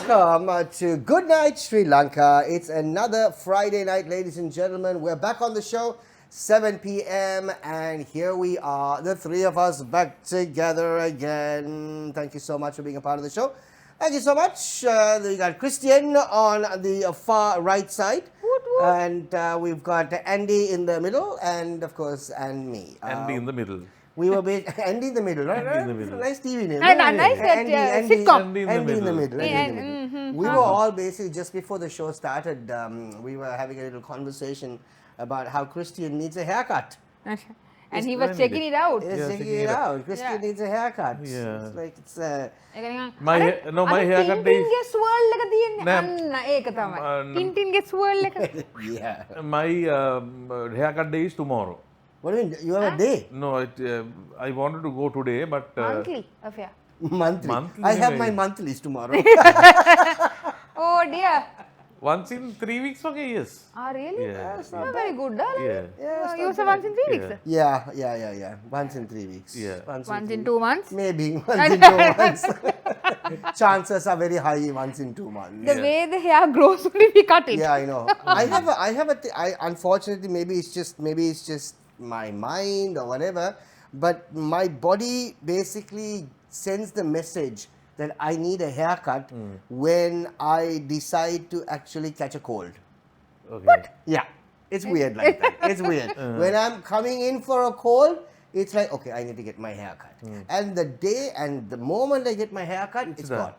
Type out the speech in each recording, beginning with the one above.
Welcome to Good Night Sri Lanka. It's another Friday night, ladies and gentlemen. We're back on the show, 7 p.m. and here we are, the three of us back together again. Thank you so much for being a part of the show. Thank you so much. We got Christian on the far right side. And we've got Andy in the middle and, of course, and me. Andy in the middle. We were Andy in the middle, right? Andy in the middle. Nice TV name. Nice sitcom. Andy in the middle. We were all basically, just before the show started, we were having a little conversation about how Christian needs a haircut. And he was checking it out. He's checking it out. Christian needs a haircut. Yeah. It's like, it's... My haircut day ටින්ටින්ගේ ස්වර්ල් එක තියෙන්නේ. අන්න ඒක තමයි. ටින්ටින්ගේ ස්වර්ල් එක. Yeah. My haircut day is tomorrow. What do you mean? You have a day? No, I wanted to go today, but Monthly affair. Monthly. Monthly I have my maybe. monthlies tomorrow. Oh dear. once in 3 weeks, okay, yes. Really? Yeah. That's not very good. Yeah. You say once in 3 weeks? Yeah. Once in 3 weeks. Yeah. Once in 2 months? Maybe. Once in 2 months. Chances are very high once in 2 months. The way the hair grows only we cut it. Yeah, I know. Unfortunately, maybe it's just my mind or whatever, but my body basically sends the message that I need a haircut when I decide to actually catch a cold. Okay. What? Yeah, it's weird like that. It's weird. When I'm coming in for a cold, it's like, okay, I need to get my haircut. And the day and the moment I get my haircut, it's done. gone.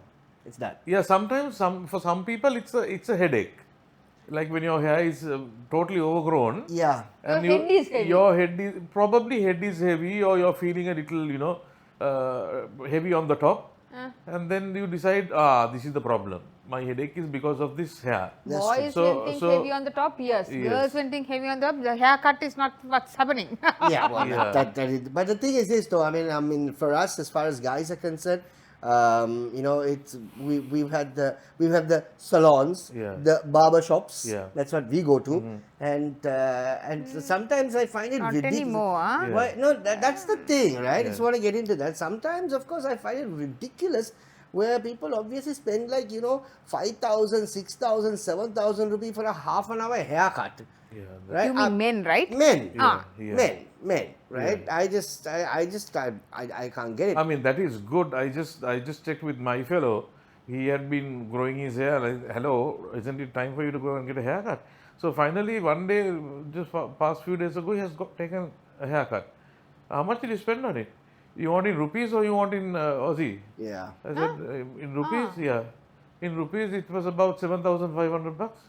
It's done. Yeah, sometimes for some people it's a headache. Like when your hair is totally overgrown. Yeah. And Your head is heavy. Your head is heavy, or you're feeling a little, heavy on the top. And then you decide, this is the problem. My headache is because of this hair. Boys So- when think so- heavy on the top, yes. Yes. Girls when think heavy on the top, the haircut is not what's happening. Yeah, well, Yeah. That is, but the thing is this though, I mean, for us, as far as guys are concerned, it's we've had the salons, Yeah. the barber shops. Yeah. That's what we go to, and so sometimes I find it Not ridiculous. anymore, huh? Yeah. Why, no, that's the thing, right? I just Yeah. want to get into that. Sometimes, of course, I find it ridiculous where people obviously spend like 5,000, 6,000, 7,000 rupees for a half an hour haircut. Yeah. Right? You mean men, right? Men. Yeah. Men, right? Yeah. I can't get it. I mean, that is good. I just checked with my fellow. He had been growing his hair. Hello, isn't it time for you to go and get a haircut? So finally, one day, just past few days ago, he has taken a haircut. How much did you spend on it? You want in rupees or you want in Aussie? Yeah. I said, in rupees, yeah. In rupees, it was about 7,500 bucks.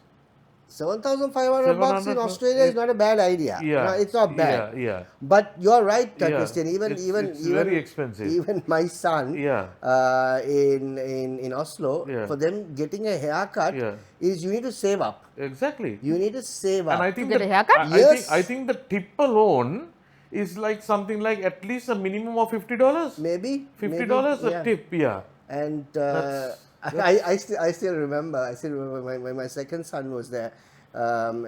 7,500 bucks in 700, Australia is not a bad idea. Yeah. No, it's not bad. Yeah. But you're right, Yeah. Christian. It's very expensive. Even my son, Yeah. in Oslo, Yeah. for them getting a haircut Yeah. is you need to save up. Exactly. You need to save up. And I think get a haircut? Yes. I think the tip alone is like something like at least a minimum of $50. Maybe $50 maybe, a tip, yeah. And I still remember when my second son was there.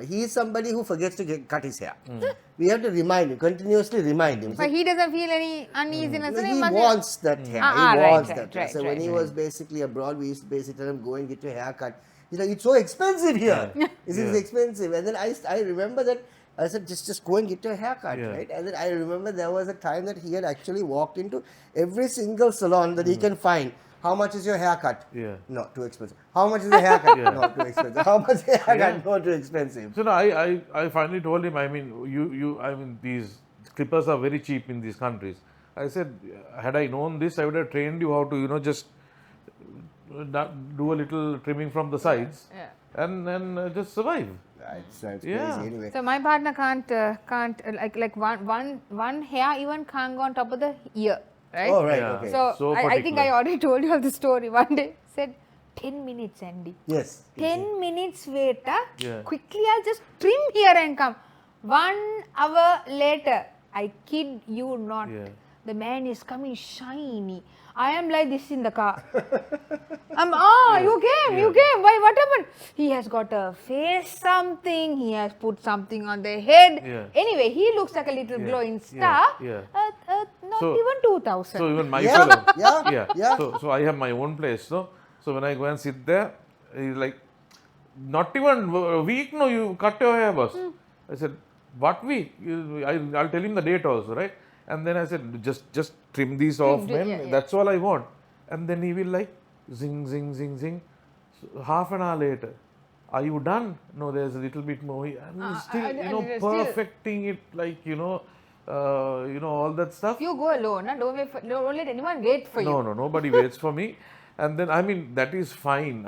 He is somebody who forgets to cut his hair. We have to continuously remind him. But he doesn't feel any uneasiness. No, and he must- wants that hair. Right, He wants right, that hair. right, So when right, he was basically abroad, we used to basically tell him, go and get your hair cut. He's like, it's so expensive here. This is Yeah. expensive. And then I remember that I said, just go and get your hair cut, Yeah. right? And then I remember there was a time that he had actually walked into every single salon that he can find. How much is your haircut? Yeah. No, too expensive. How much is the haircut? Yeah. No, too expensive. How much is the haircut? Yeah. No, too expensive. So no, I finally told him, I mean, these clippers are very cheap in these countries. I said, had I known this, I would have trained you how to, just do a little trimming from the sides and just survive. It's crazy Yeah. anyway. So my partner can't like one hair even can't go on top of the ear, right? Oh, right, Yeah. okay. So I think I already told you all the story. One day said 10 minutes, Andy. Yes. 10 minutes wait. Yeah. Quickly I'll just trim here and come. 1 hour later, I kid you not. Yeah. The man is coming shiny. I am like this in the car. You came. Why? What happened? He has got a face something. He has put something on the head. Yeah. Anyway, he looks like a little glowing Yeah. star. Yeah. Not So- even 2,000. So even my Yeah. fellow. Yeah. So I have my own place, no? So when I go and sit there, he's like, not even a week, no, you cut your hair, boss. I said, what week? I'll tell him the date also, right? And then I said, just trim these off, man. yeah, yeah. That's all I want. And then he will like, zing, zing, zing, zing. So half an hour later, are you done? No, there's a little bit more. And still, perfecting it, like, all that stuff. You go alone, huh? Don't let anyone wait for you. No, nobody waits for me. And then, I mean, that is fine.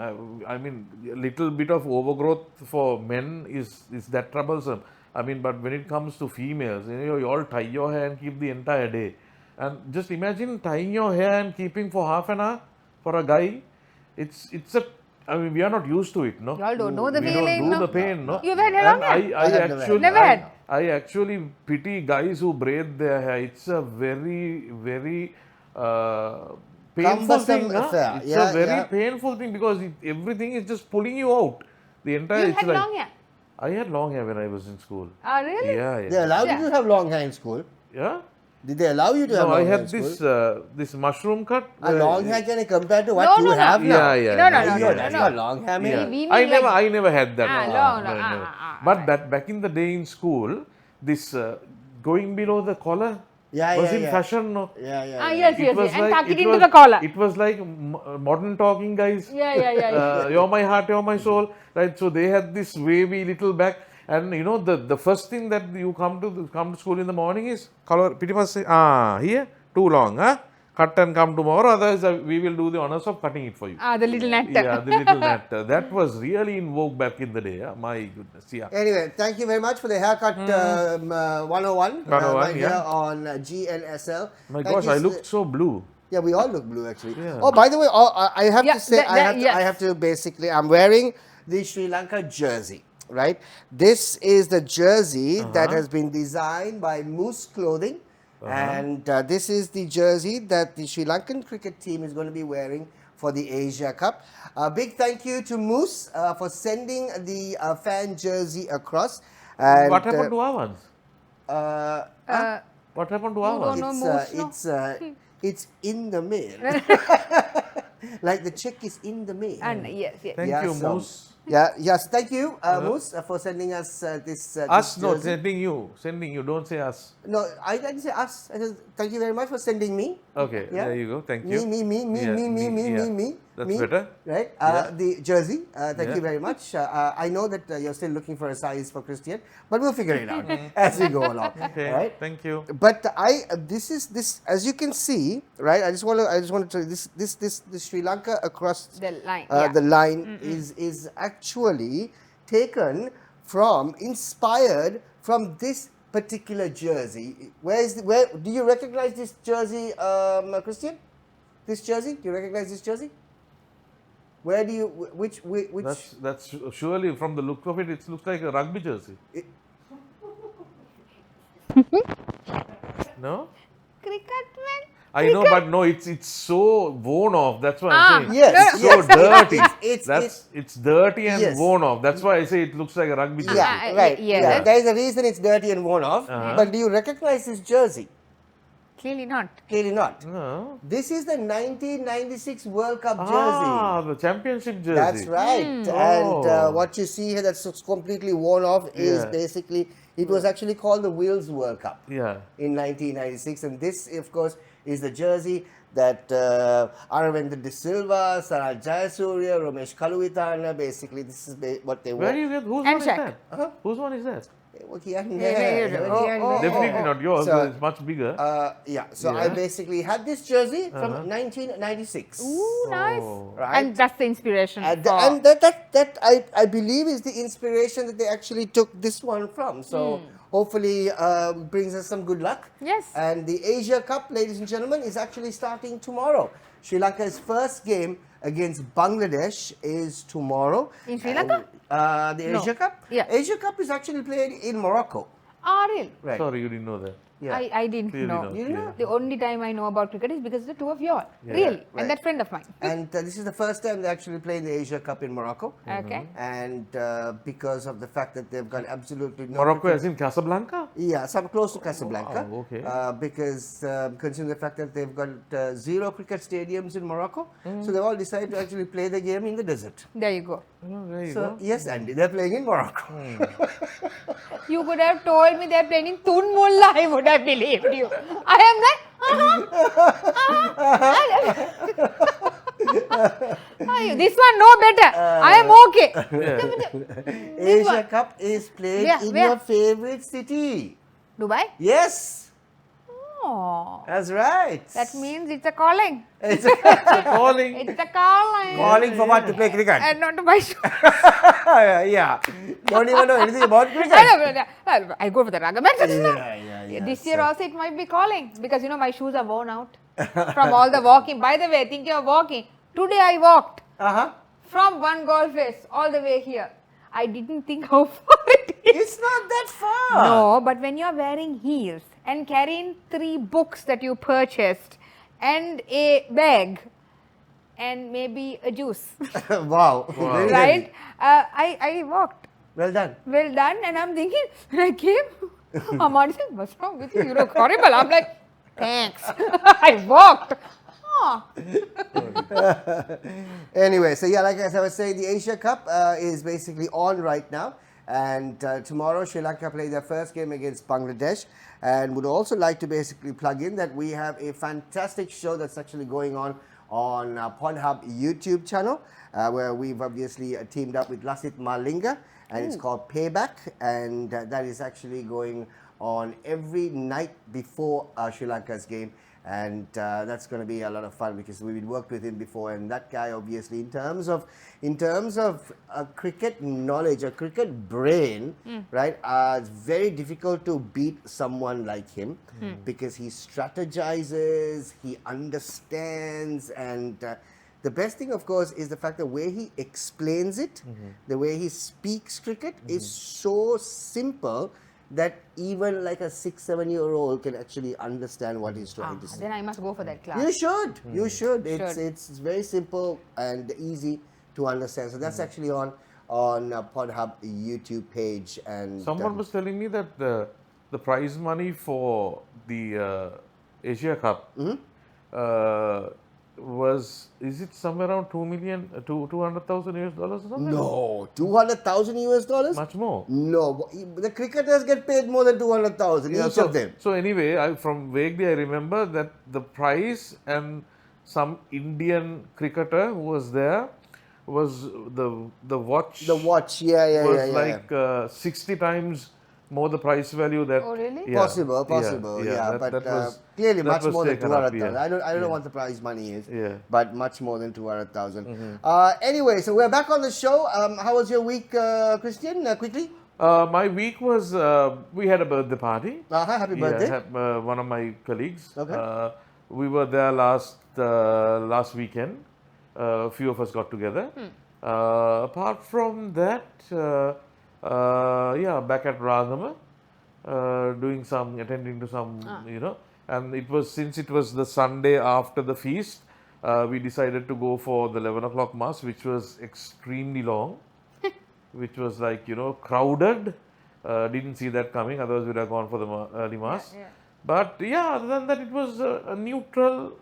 I mean, a little bit of overgrowth for men is that troublesome. I mean, but when it comes to females, you all tie your hair and keep the entire day. And just imagine tying your hair and keeping for half an hour for a guy. I mean, we are not used to it, no? You all don't know the We feeling, don't do no? the pain, no? You've had hair long hair? I have never had. Never had. I actually pity guys who braid their hair. It's a very, very painful Cumbersome thing. Huh? affair. It's Yeah, a very yeah. painful thing because everything is just pulling you out. The entire. You it's had like, long hair? I had long hair when I was in school. Ah, really? Yeah, They yeah. allowed Yeah. you to have long hair in school? Yeah. Did they allow you to have No, long I hair in had school? this mushroom cut. A long hair can compare to what No, you no, no. have now? Yeah, yeah. No, no, yeah, no, Ayyo, no, that's no. not long hair, man. Yeah. We mean I never had that. no, never. ah, But that back in the day in school, this going below the collar Yeah, was yeah, in yeah. fashion. No? Yeah, yeah. Ah, yeah. yes. And tuck it into the collar. It was like modern talking guys. Yeah. You're my heart, you're my soul. Right. So they had this wavy little back, and the first thing that you come to school in the morning is color. Pretty much say, here too long, huh? Cut and come tomorrow. Otherwise, we will do the honors of cutting it for you. Ah, the little net. Yeah, the little net. That was really in vogue back in the day. My goodness. Yeah. Anyway, thank you very much for the haircut 101 101, right here yeah. on GNSL. My Thank gosh, you I s- looked so blue. Yeah, we all look blue actually. Yeah. Oh, by the way, I have Yeah, to say, yes. I have to basically, I'm wearing the Sri Lanka jersey, right? This is the jersey that has been designed by Moose Clothing. And this is the jersey that the Sri Lankan cricket team is going to be wearing for the Asia Cup. A big thank you to Moose for sending the fan jersey across. And, What happened to our ones? uh, What happened to our You ones? don't know Moose, no? it's in the mail. Like the check is in the mail. And yes. Thank Yeah, you, so- Moose. Yes, thank you, Moose, for sending us this. Us, this no, jersey. sending you. Don't say us. No, I didn't say us. I said, thank you very much for sending me. Okay, Yeah. there you go. Thank Me, you. me, Yeah, me. That's me, better. Right? Yeah. The jersey. Thank Yeah. you very much. I know that you're still looking for a size for Christian, but we'll figure it out as we go along. Okay, Right? thank you. But this as you can see, right? I just want to tell you this Sri Lanka across The line. the line is actually taken from, inspired from this particular jersey. Where do you recognize this jersey, Christian? This jersey? Do you recognize this jersey? Where do you which? That's surely from the look of it. It looks like a rugby jersey. No. Cricket man. I know, but no, it's so worn off. That's why I'm saying. Yes, It's so yes. dirty. It's- It's dirty and Yes. worn off. That's why I say it looks like a rugby jersey. Yeah, right. yeah. Yeah. There is a reason it's dirty and worn off. But do you recognize this jersey? Clearly not. Clearly not. No. This is the 1996 World Cup jersey. Ah, the championship jersey. That's right. And Oh. what you see here that's completely worn off is Yeah. basically, it was actually called the Wales World Cup Yeah. in 1996. And this, of course, is the jersey that Aravinda De Silva, Sanal Jayasuriya, Ramesh Kaluvitana, basically this is what they Where wore. do you get? Whose And one is Shaq. that? Whose one is that? Definitely not yours. So, it's much bigger. So I Yeah. basically had this jersey from 1996. Ooh, nice. Oh. Right. And that's the inspiration. And, for, and that I believe is the inspiration that they actually took this one from. So hopefully brings us some good luck. Yes. And the Asia Cup, ladies and gentlemen, is actually starting tomorrow. Sri Lanka's first game against Bangladesh is tomorrow. In Sri And, Lanka? the No. Asia Cup? Yeah. Asia Cup is actually played in Morocco. Ah, real. Right. Sorry, you didn't know that. Yeah. I didn't Clearly know. not, You know? yeah. The only time I know about cricket is because of the two of you all. Really. Right. And that friend of mine. And this is the first time they actually play in the Asia Cup in Morocco. Okay. And because of the fact that they've got absolutely no Morocco cricket- as in Casablanca? Yeah, some close to Casablanca. Wow, okay. Because considering the fact that they've got 0 cricket stadiums in Morocco, so they've all decided to actually play the game in the desert. There you go. Oh, there you So go. yes, Andy, they're playing in Morocco. You could have told me they're playing in Tunmulla, I would have believed you. I am like, this one no better. I am okay. Asia Cup is played Where? in Where? your favorite city. Dubai? Yes, Oh, that's right. that means it's a calling. It's Calling. It's a calling. calling for what to play cricket. And not to buy shoes. Yeah, don't even know anything about cricket. I go for the raga matches. Yeah. This year also it might be calling because my shoes are worn out from all the walking. By the way, thinking of walking, today I walked from one golf face all the way here. I didn't think how far it is. It's not that far. No, but when you're wearing heels and carrying 3 books that you purchased and a bag and maybe a juice, Wow. Very right? heavy. I walked. Well done. Well done. And I'm thinking, when I came, Amadi said, what's wrong with you? You look horrible. I'm like, thanks. I walked. Oh. Anyway, so yeah, like as I was saying, the Asia Cup is basically on right now. And tomorrow, Sri Lanka play their first game against Bangladesh. And would also like to basically plug in that we have a fantastic show that's actually going on Pornhub YouTube channel, where we've obviously teamed up with Lasit Malinga, and it's called Payback. And that is actually going on every night before Sri Lanka's game. And that's going to be a lot of fun because we've worked with him before, and that guy obviously in terms of cricket knowledge, a cricket brain, right? It's very difficult to beat someone like him because he strategizes, he understands, and the best thing, of course, is the fact the way he explains it, the way he speaks cricket is so simple that even like a 6-7-year-old can actually understand what he's trying to say. Then I must go for that class. You should. You should. Should. It's very simple and easy to understand. So that's actually on Pornhub YouTube page. And Someone was telling me that the prize money for the Asia Cup is it somewhere around 200,000 US dollars or something? no, $200,000 US? Much more. No, the cricketers get paid more than 200,000 Yeah, each so, of them. So anyway, from vaguely I remember that the prize and some Indian cricketer who was there was the watch. The watch, yeah. was like 60 times more the price value that. Oh, really? Yeah, Possible, that- but that was- clearly that much was more than taken up, 200,000. yeah. I don't know what the prize money is, Yeah. but much more than 200,000. Anyway, so we're back on the show. How was your week, Christian? Quickly. My week was we had a birthday party. Happy birthday. One of my colleagues. Okay. We were there last weekend. A few of us got together. Apart from that, back at Ragama, attending to some, and since it was the Sunday after the feast, we decided to go for the 11 o'clock mass, which was extremely long, which was like, crowded. Didn't see that coming, otherwise we'd have gone for the early mass. Yeah. But yeah, other than that, it was a neutral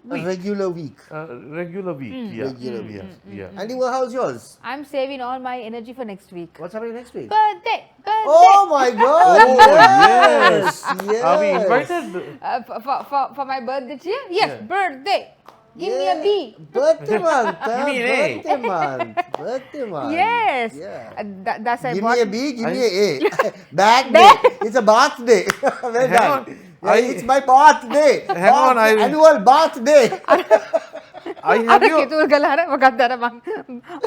A regular week. regular week. Regular week. Yeah. Andy, well, how's yours? I'm saving all my energy for next week. What's happening next week? Birthday! Oh my God! Oh, yes, yes. Are we invited? For my birthday cheer? Yes, birthday! Give me a B. Birthday month. Give me an A. Birthday month. Birthday month. Yes. Yeah. That's I Give bought. me a B, give me a A. Bad day. It's a bath day. Well Hang done. on. Yeah, it's my bath day. Hang on, Annual bath day. I have you.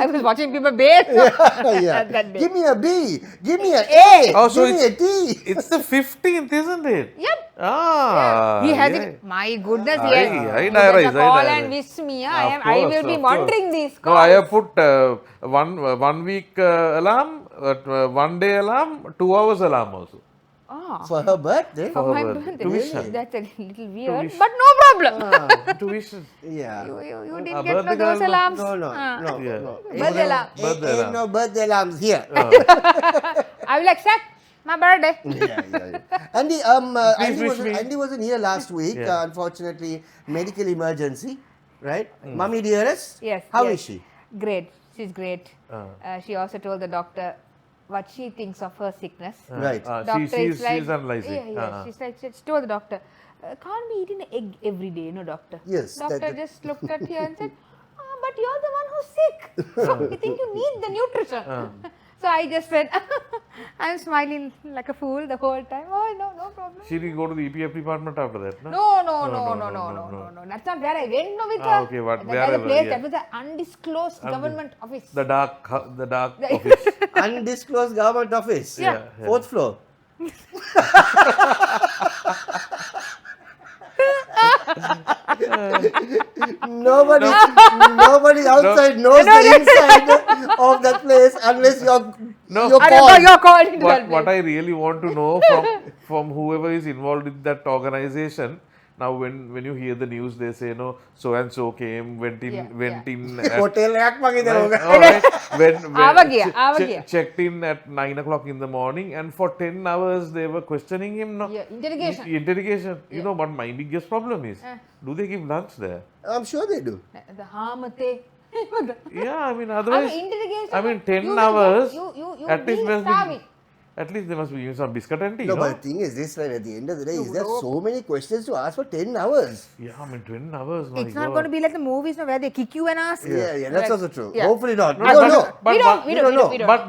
I was watching people bathe Yeah. that day. Give me a B. Give me an A. Oh, so give me a T. It's the 15th, isn't it? Yep. Ah. He has yeah. it. My goodness, I he has diarise, given a call I and diarise. wish me. Of I will course, be of monitoring course. these No, calls. I have put one week alarm, 1 day alarm, 2 hours alarm also. Ah, For her birthday? for my her birthday. tuition. That's a little weird, Tuition. but no problem. Tuition. Yeah. You A didn't get no birthday those girl, alarms. No, no, Ah. no, Yeah. no. Birthday alarm. Ain't no birthday alarms here. I will accept my birthday. Yeah. Andy, Please wish me. Andy wasn't here last week. Yeah. Unfortunately, medical emergency, right? Mummy dearest, Yes. how yes. is she? Great. She's great. She also told the doctor what she thinks of her sickness. Right. Doctor She's is like, analyzing. Yeah. She's like, she told the doctor, can't be eating egg every day, no, doctor. Yes, Doctor just looked at her and said, but you're the one who's sick. So you think you need the nutrition. So I just said, I'm smiling like a fool the whole time. Oh, no problem. She didn't go to the EPF department after that, no? No. That's not where I went no, with her. Okay, but That was a wherever, place, yeah. that was an undisclosed government office. The dark office. Undisclosed government office. Yeah. Fourth floor. Nobody outside knows the inside of that place unless you're called. You're called into that What place. I really want to know from whoever is involved in that organization. Now, when you hear the news, they say, no, so and so came, went in. At, Hotel rack में किधर होगा? alright, आवा गया. checked in at 9 o'clock in the morning, and for 10 hours they were questioning him. No? Yeah, interrogation. Interrogation. You know what my biggest problem is? Do they give lunch there? I'm sure they do. The hamate. Yeah, I mean, otherwise, interrogation. I mean, 10 you hours, you at least be must be, starving. at least they must be giving some biscuit and tea, No, no? but the thing is this, right, at the end of the day, is there so many questions to ask for 10 hours? Yeah, I mean, 10 hours, my It's not God. going to be like the movies, no, where they kick you and ask. Yeah, that's also true. Yeah. Hopefully not. No, We don't know. but- We don't know. But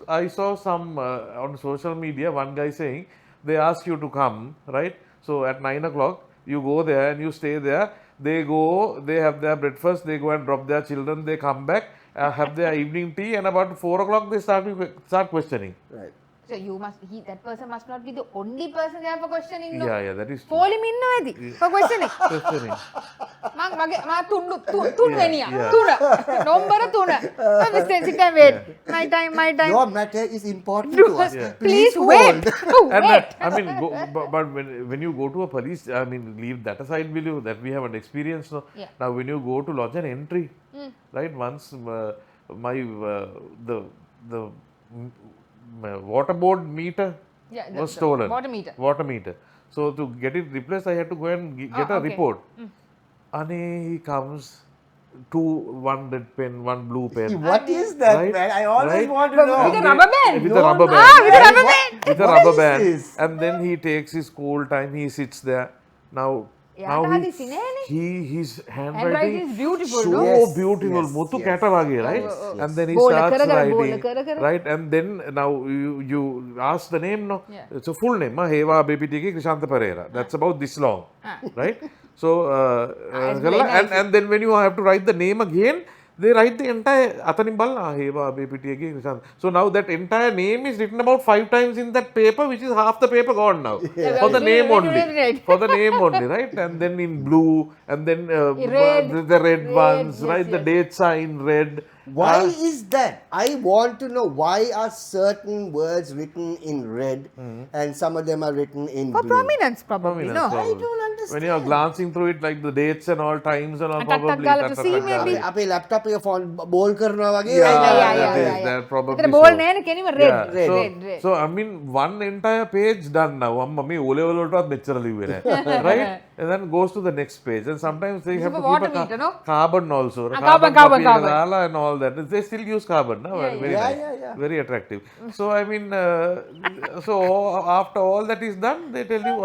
I saw some on social media, one guy saying they ask you to come, right? So at 9 o'clock you go there and you stay there. They go, they have their breakfast, they go and drop their children, they come back, have their evening tea, and about 4 o'clock they start questioning. Right. So that person must not be the only person there for questioning. No? Yeah, that is true. Poli minna ඇති for questioning. Questioning. මා තුන් වෙනියා. Yeah. තුන. නොම්බර තුන. I'm sit and wait. My time. Your matter is important to us. Yeah. Please hold. wait. And Wait. I mean, but when you go to a police, I mean, leave that aside, will you? That we have an experience. No? Yeah. Now, when you go to lodge an entry, right? Once the water board meter Yeah, was the stolen. water meter. So to get it replaced, I had to go and get a okay. report. And he comes, one red pen, one blue pen. What is that, Right? man? I always Right? want to With know. a rubber band. With No, a rubber no. band. With a rubber What- band. With a What rubber is band, this? and then he takes his cool time. He sits there. Now හදි සිනේනේ. his Handwriting handwriting is beautiful, so no? Yes, beautiful. yes, Muthu yes. kata wage, right? Yes, yes. And then he Bola starts kara kara, bola writing, kara kara. right? And then now you ask the name, no? Yeah. It's a full name, Heva BPTK Krishanta Pereira. That's about this long, right? So it's very nice. and then when you have to write the name again, they write the entire Atanim Balla Heva BPTK Krishanta. So now that entire name is written about 5 times in that paper, which is half the paper gone now. For the name only. Right. For the name only, right? And then in blue, and then Red. the red ones, Yes, right? The yes. date sign red. Why is that? I want to know why are certain words written in red and some of them are written in For blue? prominence, probably. Prominence, No. probably. I don't understand. When you are glancing through it, like the dates and all times and all, And tak, tak, probably. gala to see maybe. අපේ laptop එක phone ball කරනවා වගේ Yeah, yeah, that is yeah. that probably. එතන ball so. නෑනේ කෙනෙම red. Yeah, Red. So I mean, one entire page done now. අම්මා මේ O level වලටවත් මෙච්චර ලිව්වේ නැහැ. Right? And then goes to the next page. And sometimes they have for to keep water a meter, no? carbon also. Carbon. copy දාලා and all that. They still use carbon, no? Very yeah. nice. Yeah. Very attractive. So I mean, so after all that is done, they tell you,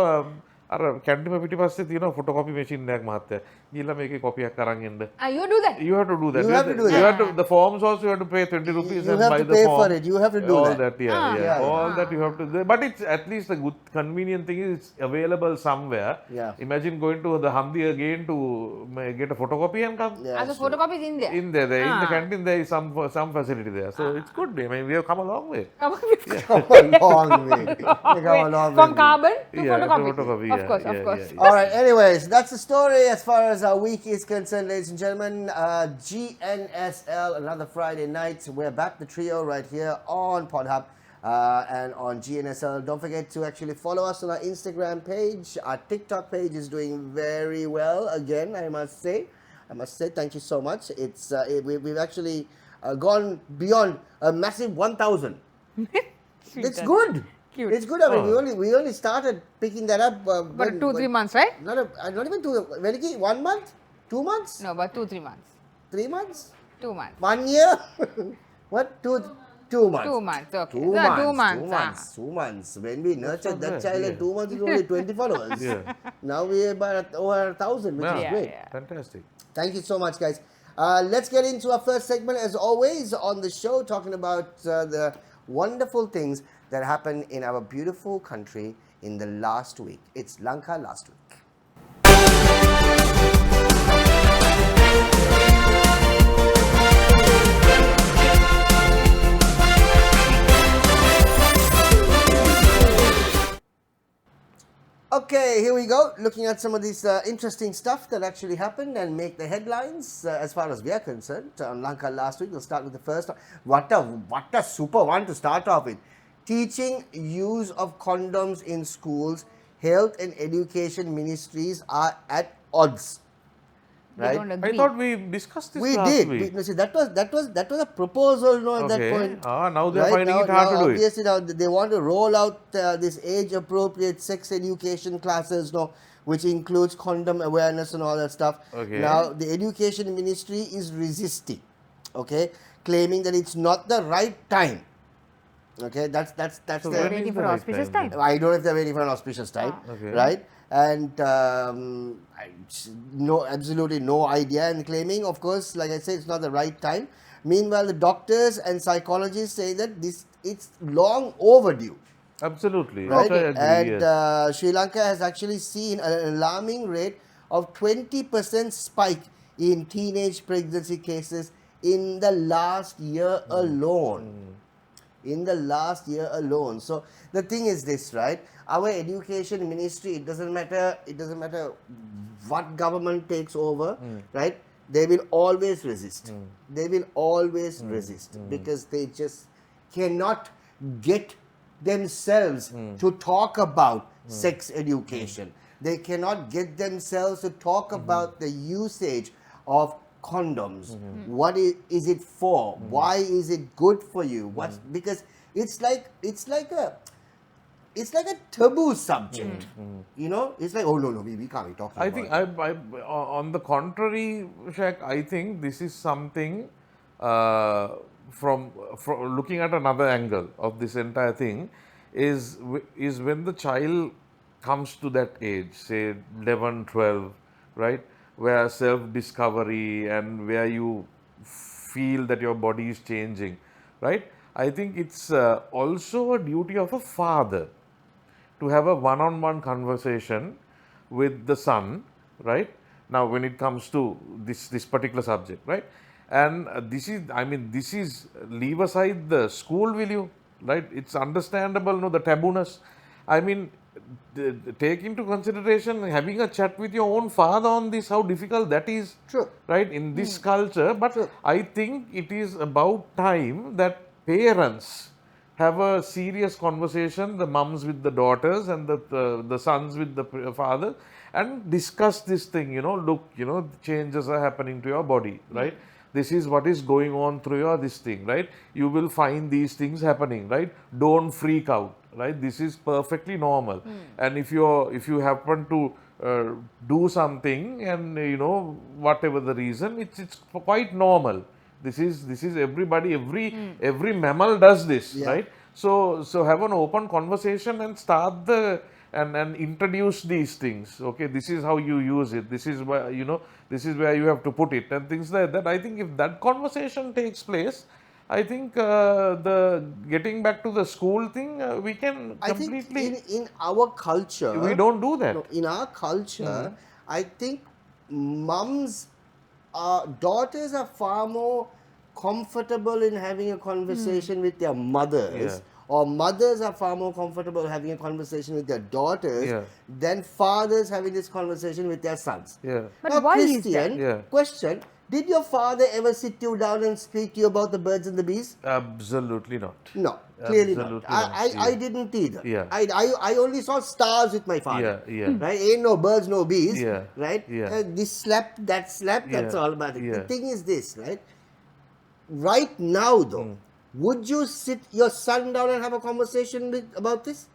අර කැන්ටිම පිටිපස්සේ තියෙන photocopy machine එකක් මහත්තයා. ගිහලා මේකේ කොපියක් අරන් එන්න. You do that. You have to do that. You have to do You that. have to, the forms also you have to pay 20 rupees You and have buy to the pay form. for it. You have to do all that. yeah. Yeah. All that you have to do. But it's at least a good convenient thing is it's available somewhere. Yeah. Imagine going to the Handi again to get a photocopy and come. Yeah. As a photocopy is in there. In there, in the canteen, there is some facility there. So it's good. I mean, we have come a long way. Come a long way. You come a long From way. carbon to Yeah, to photocopy. photocopy, Of yeah, course, yeah, of course. yeah, All right. Anyways, that's the story as far as our week is concerned, ladies and gentlemen. GNSL, another Friday night. We're back, the trio, right here on PodHub. and on GNSL. Don't forget to actually follow us on our Instagram page. Our TikTok page is doing very well again, I must say. Thank you so much. We've actually gone beyond a massive 1,000. It's good. Cute. It's good. I mean, we only started picking that up. But 2-3 months, right? Not even 2. Very 1 month, 2 months, No, but 2-3 months. 3 months, 2 months. 1 year. What? 2 months. 2 months, okay. 2 Yeah, months. 2 months. 2 months. 2 months. When we nurtured that bad, child yeah. in 2 months, it was only 20 followers. Yeah. Now we're about over 1,000, which is Yeah. great. Yeah. Fantastic. Thank you so much, guys. Let's get into our first segment, as always, on the show, talking about the wonderful things that happened in our beautiful country in the last week. It's Lanka last week. Okay, here we go. Looking at some of these interesting stuff that actually happened and make the headlines as far as we are concerned. On Lanka last week, we'll start with the first one. What a super one to start off with. Teaching use of condoms in schools, health and education ministries are at odds. They Right? don't I agree. thought we discussed this We last did. week. See, that was a proposal, at that Okay. point. Now they're finding it hard now to do it. obviously now they want to roll out this age-appropriate sex education classes, which includes condom awareness and all that stuff. Okay. Now the education ministry is resisting, claiming that it's not the right time. Okay, that's So the. when Waiting is for the right auspicious then? time. I don't know if they're waiting for an auspicious time, Okay. right? And absolutely no idea. And claiming, of course, like I said, it's not the right time. Meanwhile, the doctors and psychologists say that it's long overdue, Absolutely. right? That I agree, And yes. Sri Lanka has actually seen an alarming rate of 20% spike in teenage pregnancy cases in the last year alone. In the last year alone. So the thing is this, right? Our education ministry, it doesn't matter what government takes over, right? They will always resist. They will always resist because they just cannot get themselves to talk about sex education. They cannot get themselves to talk about the usage of condoms. What is it for? Why is it good for you? Because it's like a taboo subject. It's like, oh no, we can't be talking I about think, it. on the contrary, Shaq, I think this is something from looking at another angle of this entire thing is when the child comes to that age, say 11, 12, right, where self-discovery and where you feel that your body is changing, right? I think it's also a duty of a father to have a one-on-one conversation with the son, right? Now, when it comes to this particular subject, right? And this is leave aside the school, will you? Right? It's understandable, the tabooness. I mean, take into consideration having a chat with your own father on this, how difficult that is. True. Right? In this culture. But I think it is about time that parents have a serious conversation, the mums with the daughters and the sons with the father, and discuss this thing, look, changes are happening to your body, right? This is what is going on through your this thing, right? You will find these things happening, right? Don't freak out, right? This is perfectly normal. And if you happen to do something and whatever the reason, it's quite normal. This is everybody, every mammal does this, right? So have an open conversation and start and introduce these things. Okay, this is how you use it. This is where this is where you have to put it and things like that. I think if that conversation takes place, I think the getting back to the school thing, we can completely. I think in our culture, We don't do that. No, in our culture, I think mums, daughters are far more comfortable in having a conversation with their mothers, or mothers are far more comfortable having a conversation with their daughters than fathers having this conversation with their sons. Yeah. But Now, why is Christian, that? question, Did your father ever sit you down and speak to you about the birds and the bees? Absolutely not. No, clearly not. Absolutely not. I didn't either. Yeah. I only saw stars with my father. Yeah, yeah. Right? Ain't no birds, no bees. Yeah, Right? yeah. This slept, that slept, that's Yeah, all about it. The yeah. thing is this, right? Right now, though, would you sit your son down and have a conversation about this?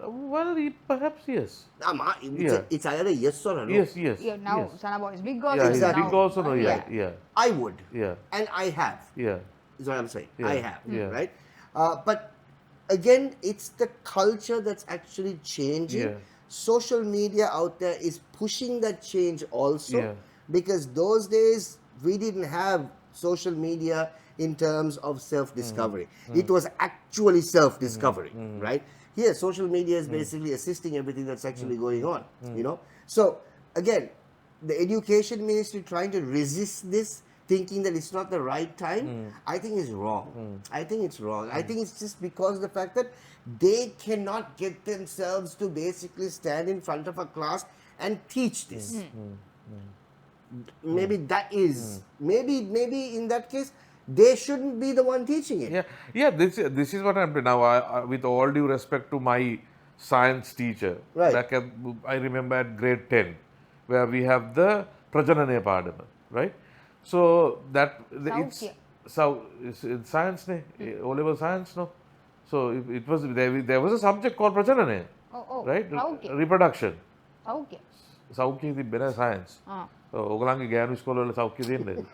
Well, perhaps yes. It's, it's either a yes or a no. Yes, yes. Yeah, now yes. Sana is big also. Yeah, Exactly. he's big also. No, yeah, yeah, I would. yeah, And I have. yeah. Is what I'm saying. Yeah, I have. yeah. Right? But again, it's the culture that's actually changing. Yeah. Social media out there is pushing that change also. Yeah. Because those days we didn't have social media in terms of self-discovery. It was actually self-discovery, right? Here, social media is basically assisting everything that's actually going on, you know. So again, the education ministry trying to resist this, thinking that it's not the right time, I think is wrong. I think it's wrong. I think it's just because of the fact that they cannot get themselves to basically stand in front of a class and teach this. Maybe that is, maybe in that case, they shouldn't be the one teaching it. Yeah, yeah. This is what I'm doing now. With all due respect to my science teacher, Right. back at, I remember at grade 10, where we have the Prajanane Padama, right? So that it's it's science, O-level science, no. So it was there was a subject called Prajanane, right? Reproduction. Okay. සෞඛ්‍ය තිබෙන science. ඔයගලන්ගේ ගෑනු ඉස්කෝල වල සෞඛ්‍ය දෙන්නේ.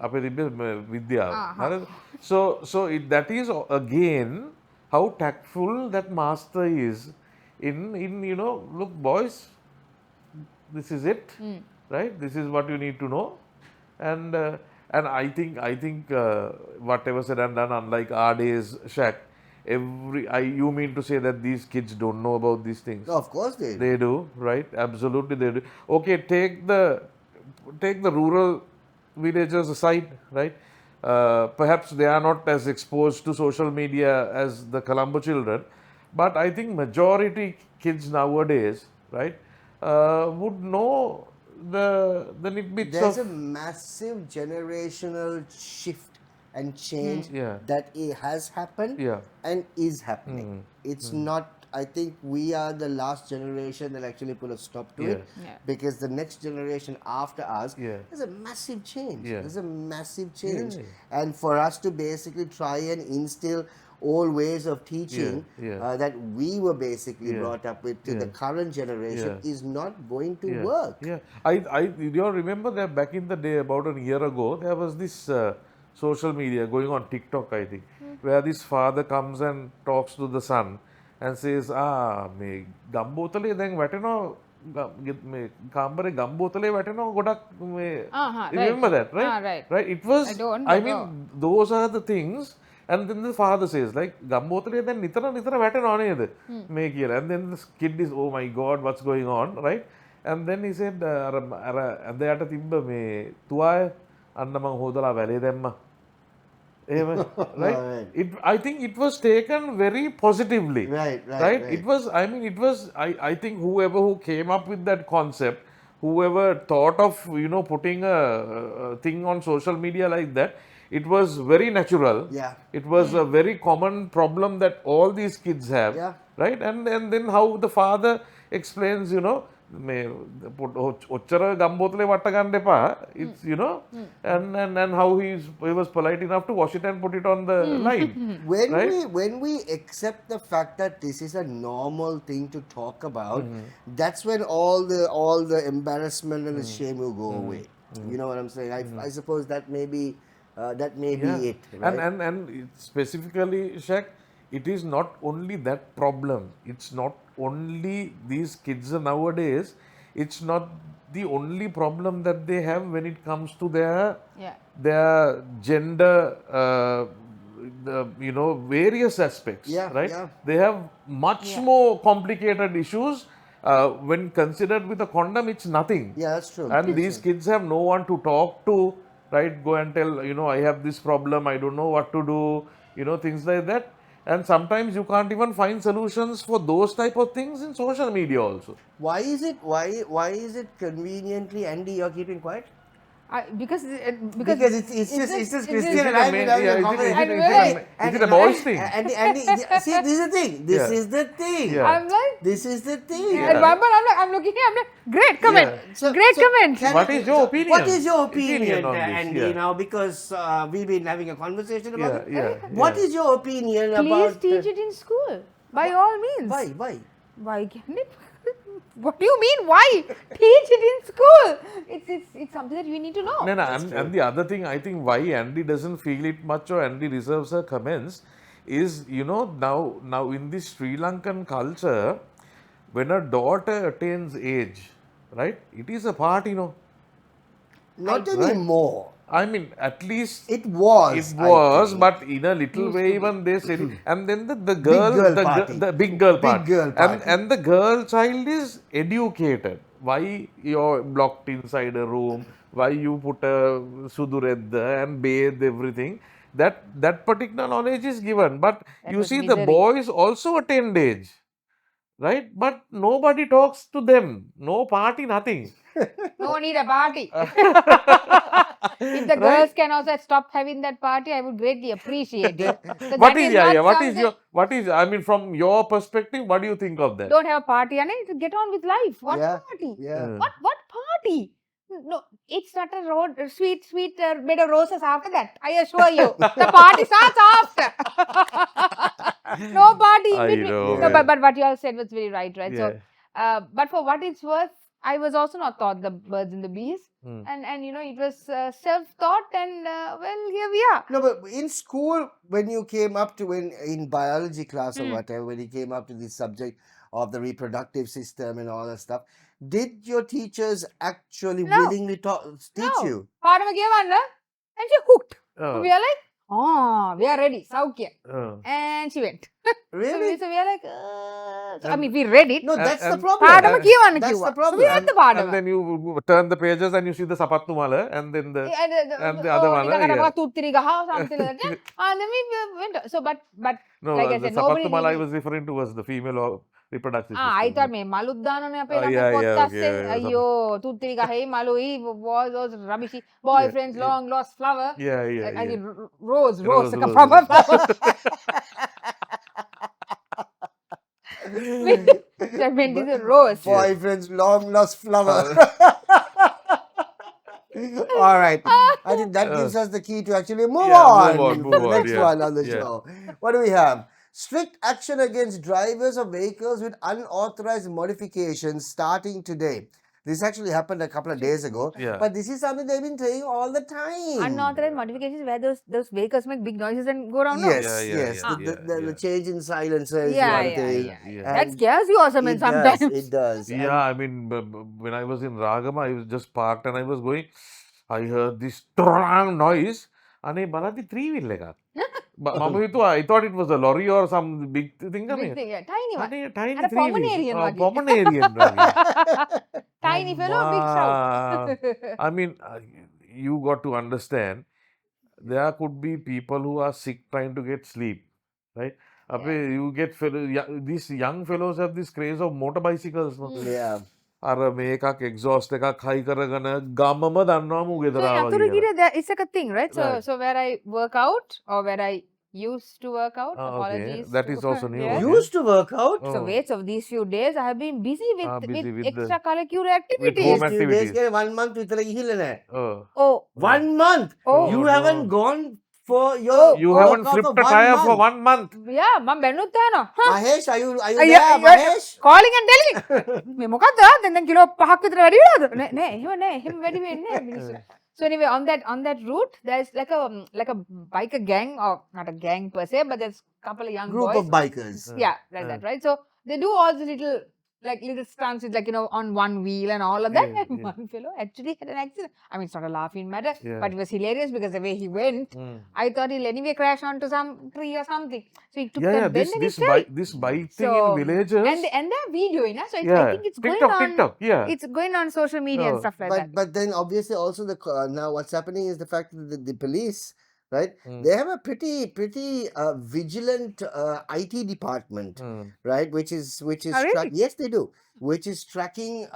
අපේ තිබ්බේ විද්‍යාව. හරිද? So that is again how tactful that master is in you know, look boys, this is it, right? This is what you need to know. And I think whatever said and done, unlike our days, Shaq, you mean to say that these kids don't know about these things? Of course they do. They do, right? Absolutely they do. Okay, take the rural villagers aside, right? Perhaps they are not as exposed to social media as the Colombo children, but I think majority kids nowadays, right, would know the nitbits There's a of. massive generational shift and change Yeah. that has happened Yeah. and is happening. It's not, I think we are the last generation that actually put a stop to it, Yeah. because the next generation after us, Yeah. there's a massive change. Yeah. There's a massive change. Yeah. And for us to basically try and instill old ways of teaching Yeah. that we were basically Yeah. brought up with to the current generation is not going to Yeah. work. Yeah, you all remember that back in the day, about a year ago, there was this social media going on TikTok, I think, where this father comes and talks to the son and says, මේ ගම්බෝතලේ දැන් වැටෙනවා මේ කාමරේ ගම්බෝතලේ වැටෙනවා ගොඩක් මේ. You remember that, right? Right. It was, I don't, I but mean, those are the things. And then the father says, like, ගම්බෝතලේ දැන් නිතර වැටෙනවා නේද මේ කියලා. And then the kid is, oh my God, what's going on, right? And then he said, අර ඇඳයට තිබ්බ මේ තුවාය අන්න මං හොදලා වැලේ දැම්මා. Right? I think it was taken very positively. Right. It was, I mean, it was, I think whoever who came up with that concept, whoever thought of, you know, putting a thing on social media like that, it was very natural. Yeah. It was a very common problem that all these kids have. Yeah. Right? And then how the father explains, you know, මේ ඔච්චර ගම්බෝතලේ වට ගන්න එපා. It's, you know, and how he was polite enough to wash it and put it on the line. When we accept the fact that this is a normal thing to talk about, that's when all the embarrassment and the shame will go away. You know what I'm saying? I suppose that may be it. Right? And specifically, Shaq, it is not only that problem. It's not only these kids nowadays. It's not the only problem that they have when it comes to their gender, you know, various aspects. Right? Yeah. They have much more complicated issues. When considered with a condom, it's nothing. Yeah, that's true. And these kids have no one to talk to, right? Go and tell, you know, I have this problem, I don't know what to do, you know, things like that. And sometimes you can't even find solutions for those type of things in social media also. Why is it conveniently, Andy, you're keeping quiet? Because Because it's just Christian and a I've main- been having yeah, a is it- conversation. is it- is it a boys thing? See, this is the thing. This Yeah. is the thing. Yeah. I'm like, This is the thing. and I'm looking here. I'm like, great comment, Yeah. great comment. What is your opinion? What is your opinion, on this? Andy? Yeah. Now, because we've been having a conversation about Yeah, it. yeah. What is your opinion Please about? teach it in school, by all means. Why? Why? Why can it? What do you mean? Why? Teach it in school. It's something that we need to know. No, and the other thing, I think why Andy doesn't feel it much or Andy reserves her comments is, now in this Sri Lankan culture, when a daughter attains age, right, it is a party, Not anymore. I mean, at least It was. it I was, think. but in a little way, even they said, and then the girl, girl party. the big girl Big party, girl party. and the girl child is educated. Why you're blocked inside a room? Why you put a suduredda and bathe everything? That particular knowledge is given, but you was see, the misery. boys also attain age, right? But nobody talks to them. No party, nothing. No need a party. If the girls can also stop having that party, I would greatly appreciate it. So What that is not what is something- your what is I mean, from your perspective, what do you think of that? Don't have a party, and get on with life. What Yeah, party? yeah. What party? No, it's not a sweet bed of roses after that. I assure you, the party starts after. No party in I between. know, No, man. but what you all said was very right? So, Yeah. but for what it's worth, I was also not taught the birds and the bees, and it was self-taught, and well, here we are. No, but in school, when you came up to in biology class or whatever, when you came up to the subject of the reproductive system and all that stuff, did your teachers actually No. willingly teach you? පාඩම කියවන්න, and she hooked. Oh. We are like, we are ready, සෞඛ්‍ය. Oh. And she went. Really? So we are like, I mean, we read it. No, that's the and- problem. පාඩම කියවන්න That's කිව්වා. the problem. So we read the පාඩම. And then you turn the pages and you see the sapattu mala and then the and the other one. Yeah. තුත්තිරි ගහ something like that. And then we went. So but No, like I the said, nobody sapattu mala I really- was referring to was the female or reproductive I system. thought මේ මලුත් දානනේ අපේ Oh, ළඟ yeah, පොත් yeah, අස්සේ. okay, yeah, අයියෝ තුත්තිරි ගහේ මලුයි was those rubbishy boyfriends long lost flower. Yeah, yeah, I yeah. mean, rose, Rose, like a rose, proper rose. flower. That meant it's a rose. Boyfriend's long lost flower. All right. I think that gives us the key to actually move Yeah, on. move on, to move the on, next yeah. one on the Yeah. show. What do we have? Strict action against drivers of vehicles with unauthorized modifications starting today. This actually happened a couple of days ago. Yeah. But this is something they've been saying all the time. Unauthorized modifications where those vehicles make big noises and go around. Yes, Yeah, yeah, yes. yeah, The yeah. change in silencer is Yeah, one yeah, thing. yeah, yeah. That And scares you also, man, it sometimes. does, it does. And Yeah, I mean, when I was in Ragama, I was just parked and I was going, I heard this trang noise. And I baladi three-wheel එකක්. මම හිතුවා, I thought it was a lorry or some big thing. Big thing, yeah. Tiny one. Tiny And a three-wheel. Pomeranian Oh, වගේ. Pomeranian වගේ. Tiny fellow, big shout. I mean, you got to understand, there could be people who are sick trying to get sleep, right? You get these young fellows have this craze of motor bicycles. No? yeah. අර මේකක් exhaust එකක් high කරගෙන ගමම දන්නවම So, ගෙදර ආවා Yathura කියලා. Giri, it's like a thing, right? So, Right. so where I work out or where I used to work out, Ah, okay. apologies. That to- is also new, Yes. okay. Used to work out. So, Oh. wait, so these few days I have been busy with, busy with the- extracurricular home activities. Few days activities. के 1 month විතර ගිහිල්ලා නැහැ. Oh. Oh, 1 month. Oh. You Oh, haven't no. gone for your You workout haven't flipped for a 1 tire for month. 1 month. yeah, මම බැලුත් දානවා. Mahesh, are you Yeah, there, you're Mahesh? calling and telling me. මේ මොකද්ද? දැන් kilo 5ක් විතර වැඩි වෙලාද? නෑ එහෙම වැඩි වෙන්නේ නෑ මිනිස්සු. So anyway, on that route, there's like a biker gang, or not a gang per se, but there's a couple of young Group boys. of bikers. Yeah, like that, right? So they do all the little stunts with, like, on one wheel and all of that. Yeah, And yeah. one fellow actually had an accident. I mean, it's not a laughing matter, Yeah. but it was hilarious because the way he went, I thought he'll anyway crash onto some tree or something. So he took Yeah, that yeah. bend and he This fell. bike thing So, in villages. And they're videoing, so yeah. I think it's TikTok, going on. TikTok. Yeah. It's going on social media and Oh, stuff like that. But then obviously also now what's happening is the fact that the police, right? Mm. They have a pretty vigilant IT department, right? Which is Oh, really? yes, they do. Which is tracking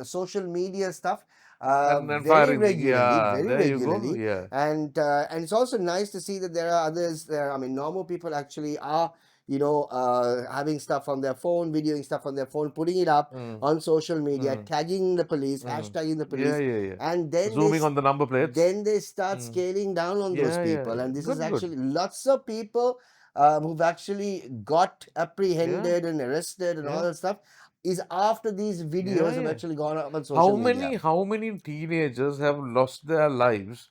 social media stuff. And very firing. regularly, Yeah, very there you go. regularly. Yeah. And it's also nice to see that there are others there. I mean, normal people actually are, having stuff on their phone, videoing stuff on their phone, putting it up Mm. on social media, Mm. tagging the police, Mm. hashtagging the Yeah, police, yeah, yeah. and then Zooming on the number plates. then they start Mm. scaling down on those Yeah, yeah, people. yeah. And this is Good, good. actually lots of people who've actually got apprehended and arrested and all Yeah. that stuff is after these videos Yeah, have yeah. actually gone up on social media. How many teenagers have lost their lives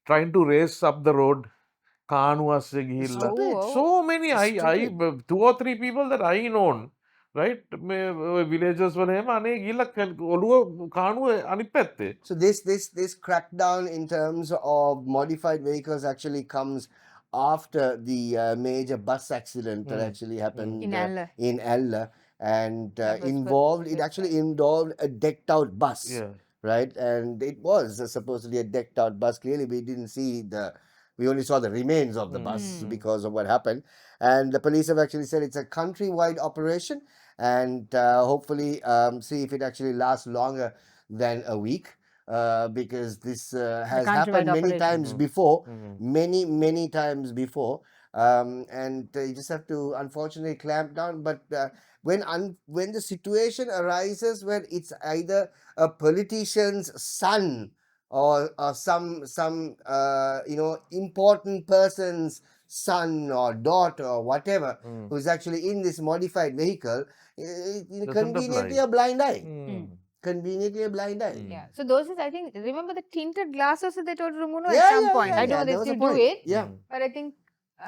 trying to race up the road? Kanuwasse gihilla. Stupid. Oh, So many, Stupid. 2 or 3 people that I known, right? Villagers were him, ane gihilla oluwa kanuwa anith පැත්තේ. So this crackdown in terms of modified vehicles actually comes after the major bus accident that actually happened In Allah. in Allah, and That was involved it very actually involved a decked out bus, Yeah. right? And it was supposedly a decked out bus. Clearly, we only saw the remains of the bus because of what happened. And the police have actually said it's a countrywide operation, and hopefully see if it actually lasts longer than a week. Because this has countrywide happened many operation. times before, many times before, and you just have to unfortunately clamp down. But when the situation arises where it's either a politician's son or some important person's son or daughter or whatever who's actually in this modified vehicle, Doesn't conveniently apply. a blind eye. Mm. Conveniently a blind eye. Yeah. So those is, I think, remember the tinted glasses that they told to remove at Yeah, some yeah, point. yeah, I don't yeah, know there they was a still do point. it, Yeah. but I think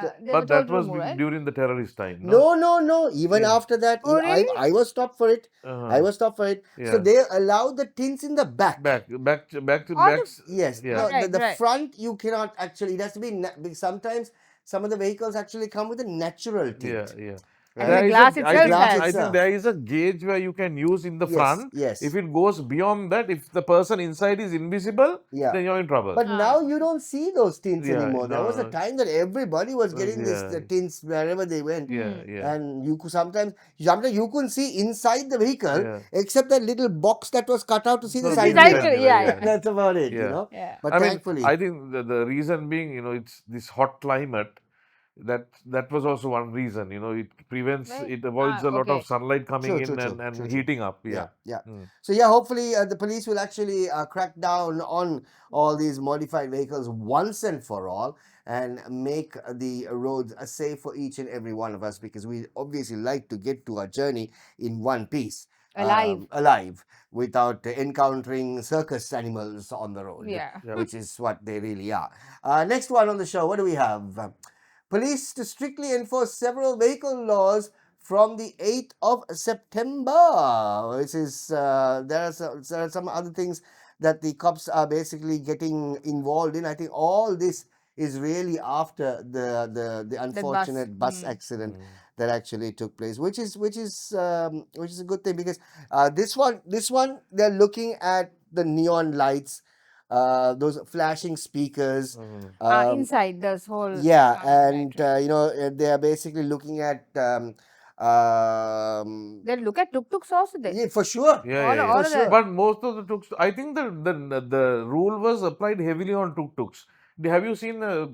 they were But told that to was remove, right? during the terrorist time, no? No. Even Yeah. after that, Oh, really? I was stopped for it. Uh-huh. I was stopped for it. So Yeah. they allowed the tints in the back. Back Or the- Yes. Yeah. No, Right, the right. front you cannot actually. It has to be. Sometimes some of the vehicles actually come with a natural tint. Yeah. And Right? the glass I itself think, Glass has. I itself. think there is a gauge where you can use in the Yes, front. yes. If it goes beyond that, if the person inside is invisible, Yeah. then you're in trouble. But now you don't see those tints Yeah, anymore. There was a no. time that everybody was getting Yeah. the tints wherever they went. Yeah. And you could sometimes you couldn't see inside the vehicle Yeah. except that little box that was cut out to see the To see side the side mirror. mirror, yeah. That's about it, Yeah. Yeah. But I mean, thankfully, I think the reason being, it's this hot climate. That was also one reason. It prevents, Right. it avoids a lot Okay. of sunlight coming True, in true, and true. heating up. yeah. Mm. So yeah, hopefully the police will actually crack down on all these modified vehicles once and for all, and make the roads safe for each and every one of us, because we obviously like to get to our journey in one piece. Alive, without encountering circus animals on the road. Yeah. Which is what they really are. Next one on the show, what do we have? Police to strictly enforce several vehicle laws from the 8th of September. This is there are some other things that the cops are basically getting involved in. I think all this is really after the unfortunate bus accident that actually took place, which is a good thing, because this one they're looking at the neon lights, those flashing speakers, Inside this whole. yeah, right, and right. they are basically looking at They look at tuk-tuks also there. yeah, for sure. Yeah. all of sure. that. But most of the tuk-tuks, I think the rule was applied heavily on tuk-tuks. Have you seen a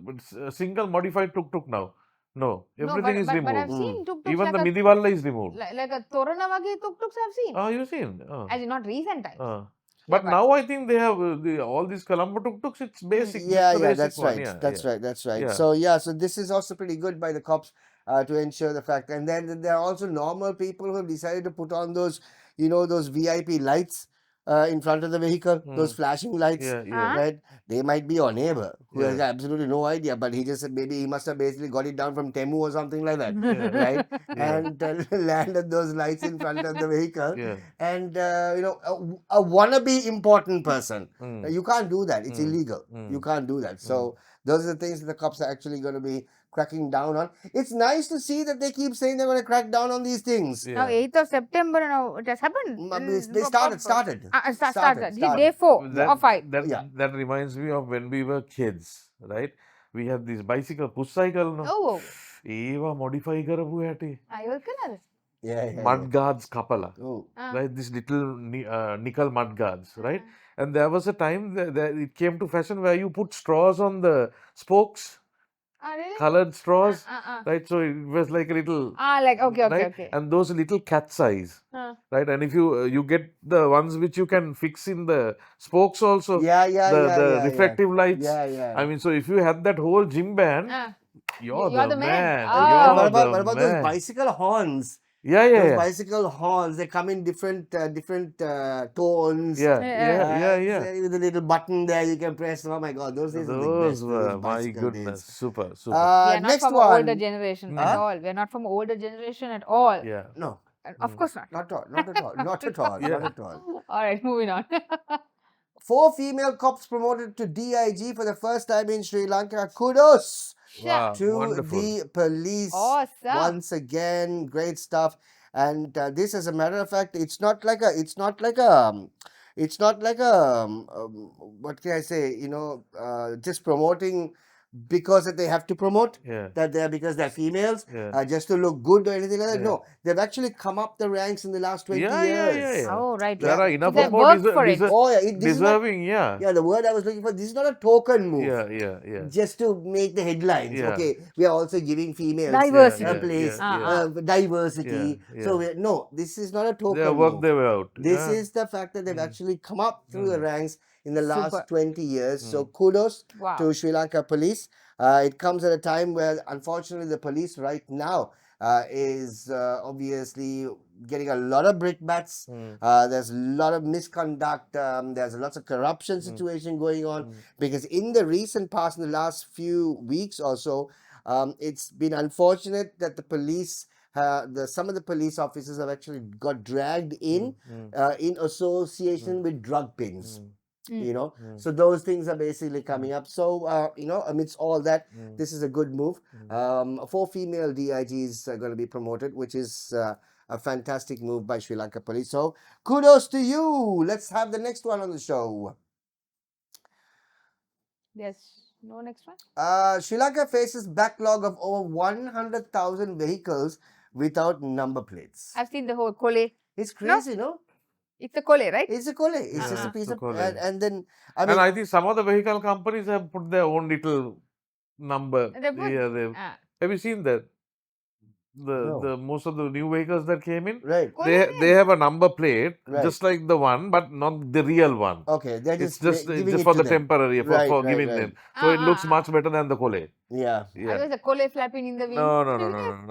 single modified tuk-tuk now? No, everything is removed. But I've seen tuk-tuks Even like the Midivalla is removed. like a Toranavagi tuk-tuks I've seen. Oh, you've seen? As in not recent times. But now I think they have all these Colombo tuk-tuks. It's basic. Yeah, the basic that's one. right. Yeah, That's yeah. right. That's right. Yeah. So this is also pretty good by the cops to ensure the fact. And then there are also normal people who have decided to put on those, those VIP lights in front of the vehicle, those flashing lights, Yeah. right? They might be your neighbor who has Yeah. absolutely no idea, but he must have basically got it down from Temu or something like that, Yeah. right? Yeah. And landed those lights in front of the vehicle. Yeah. And a wannabe important person. You can't do that. It's illegal. You can't do that. So those are the things that the cops are actually going to be cracking down on. It's nice to see that they keep saying they're going to crack down on these things. Now 8th of September, now it has happened. They started. Started. Started. Day 4 or 5. That reminds me of when we were kids, right? We had this bicycle, push cycle, no? Oh. Eva modify karapu hati. Ayol kanar. Yeah. Mud guards kapala. Oh. Right? These little nickel mud guards, right? And there was a time that it came to fashion where you put straws on the spokes, Ah, really? colored straws, Uh. right? So it was like a little, Ah, like, okay. right? And those little cat's eyes, right? And if you get the ones which you can fix in the spokes also, the reflective lights. I mean, so if you had that whole gym band, you're You're the the man. man. Ah. You're What the about those man. bicycle horns? Yeah, Those yeah, bicycle horns, they come in different tones. yeah, Yeah. yeah. Say with a little button there you can press. Oh my God, those days were the Those best. Those were, my bicycle goodness, days. super. We are not Next from older one. generation at Huh? all. We are not from older generation at all. Yeah. No, And of course not. not at all. Not at all. Not at all. Yeah. Not at all. All right, moving on. 4 female cops promoted to DIG for the first time in Sri Lanka. Kudos Wow, to wonderful. the police. Awesome. Once again, great stuff. And this, as a matter of fact, it's not like a what can I say? Just promoting because that they have to promote Yeah. that they're because they're females, Yeah. just to look good or anything like that. Yeah. No, they've actually come up the ranks in the last 20 Yeah, years. yeah. Oh, right. There yeah. are enough they of more worked for it. Oh yeah, this is not, deserving, yeah. yeah, the word I was looking for. This is not a token move. Yeah. Just to make the headlines. Yeah. Okay, we are also giving females Diversity. a place, diversity. Yeah. So no, this is not a token They worked move. their way out. This Yeah. is the fact that they've actually come up through the ranks in the last Super. 20 years. So kudos Wow. to Sri Lanka police. It comes at a time where, unfortunately, the police right now is obviously getting a lot of brickbats. There's a lot of misconduct. There's lots of corruption situation going on because in the recent past, in the last few weeks or so, it's been unfortunate that the police, some of the police officers have actually got dragged in association with drug pins. So those things are basically coming up. So amidst all that, this is a good move. 4 female DIGs are going to be promoted, which is a fantastic move by Sri Lanka police. So kudos to you. Let's have the next one on the show. There's no next one? Sri Lanka faces backlog of over 100,000 vehicles without number plates. I've seen the whole Kole. It's crazy, no? It's a Kole, right? It's a Kole. It's just a it's piece a of, Kole. and then And I think some of the vehicle companies have put their own little number. They put- Have you seen that? No. The most of the new vehicles that came in, right. they have a number plate, Right. just like the one, but not the real one. Okay, they're It's just just giving it for to the them. temporary, Right, for right, giving right. them. So it looks much better than the Kole. Yeah. I Yeah. was a Kole flapping in the wind. No,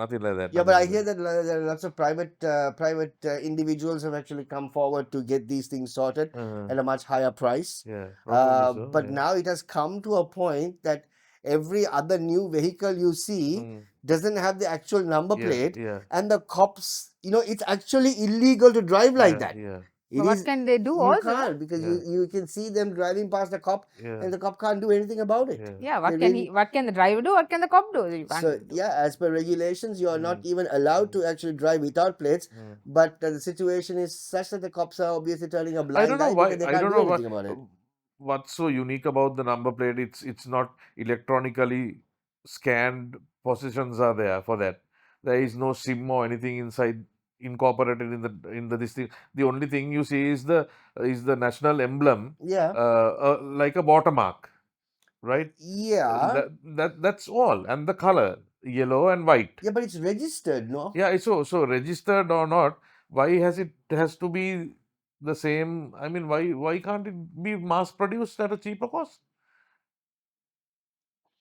nothing like that. Yeah, but I nothing hear like that there are lots of private individuals have actually come forward to get these things sorted that. at a much higher price. Yeah, probably so, But yeah. now it has come to a point that every other new vehicle you see doesn't have the actual number plate, Yeah. and the cops, it's actually illegal to drive like that. Yeah. It But what is- can they do you also? can't, because Yeah. you can see them driving past the cop, Yeah. and the cop can't do anything about it. Yeah. Yeah, what They can really- what can the driver do? What can the cop do? You can't So do. yeah, as per regulations, you are not even allowed to actually drive without plates. But the situation is such that the cops are obviously turning a I blind don't know eye why. because they I can't don't do know anything about it. what's so unique about the number plate. It's not electronically scanned positions are there for that. There is no SIM or anything inside incorporated in the this thing. The only thing you see is the national emblem, Yeah, like a watermark, right? yeah, That's all, and the color yellow and white. yeah. But it's registered, no? Yeah, it's so registered or not, why has to be the same? I mean, why can't it be mass produced at a cheaper cost?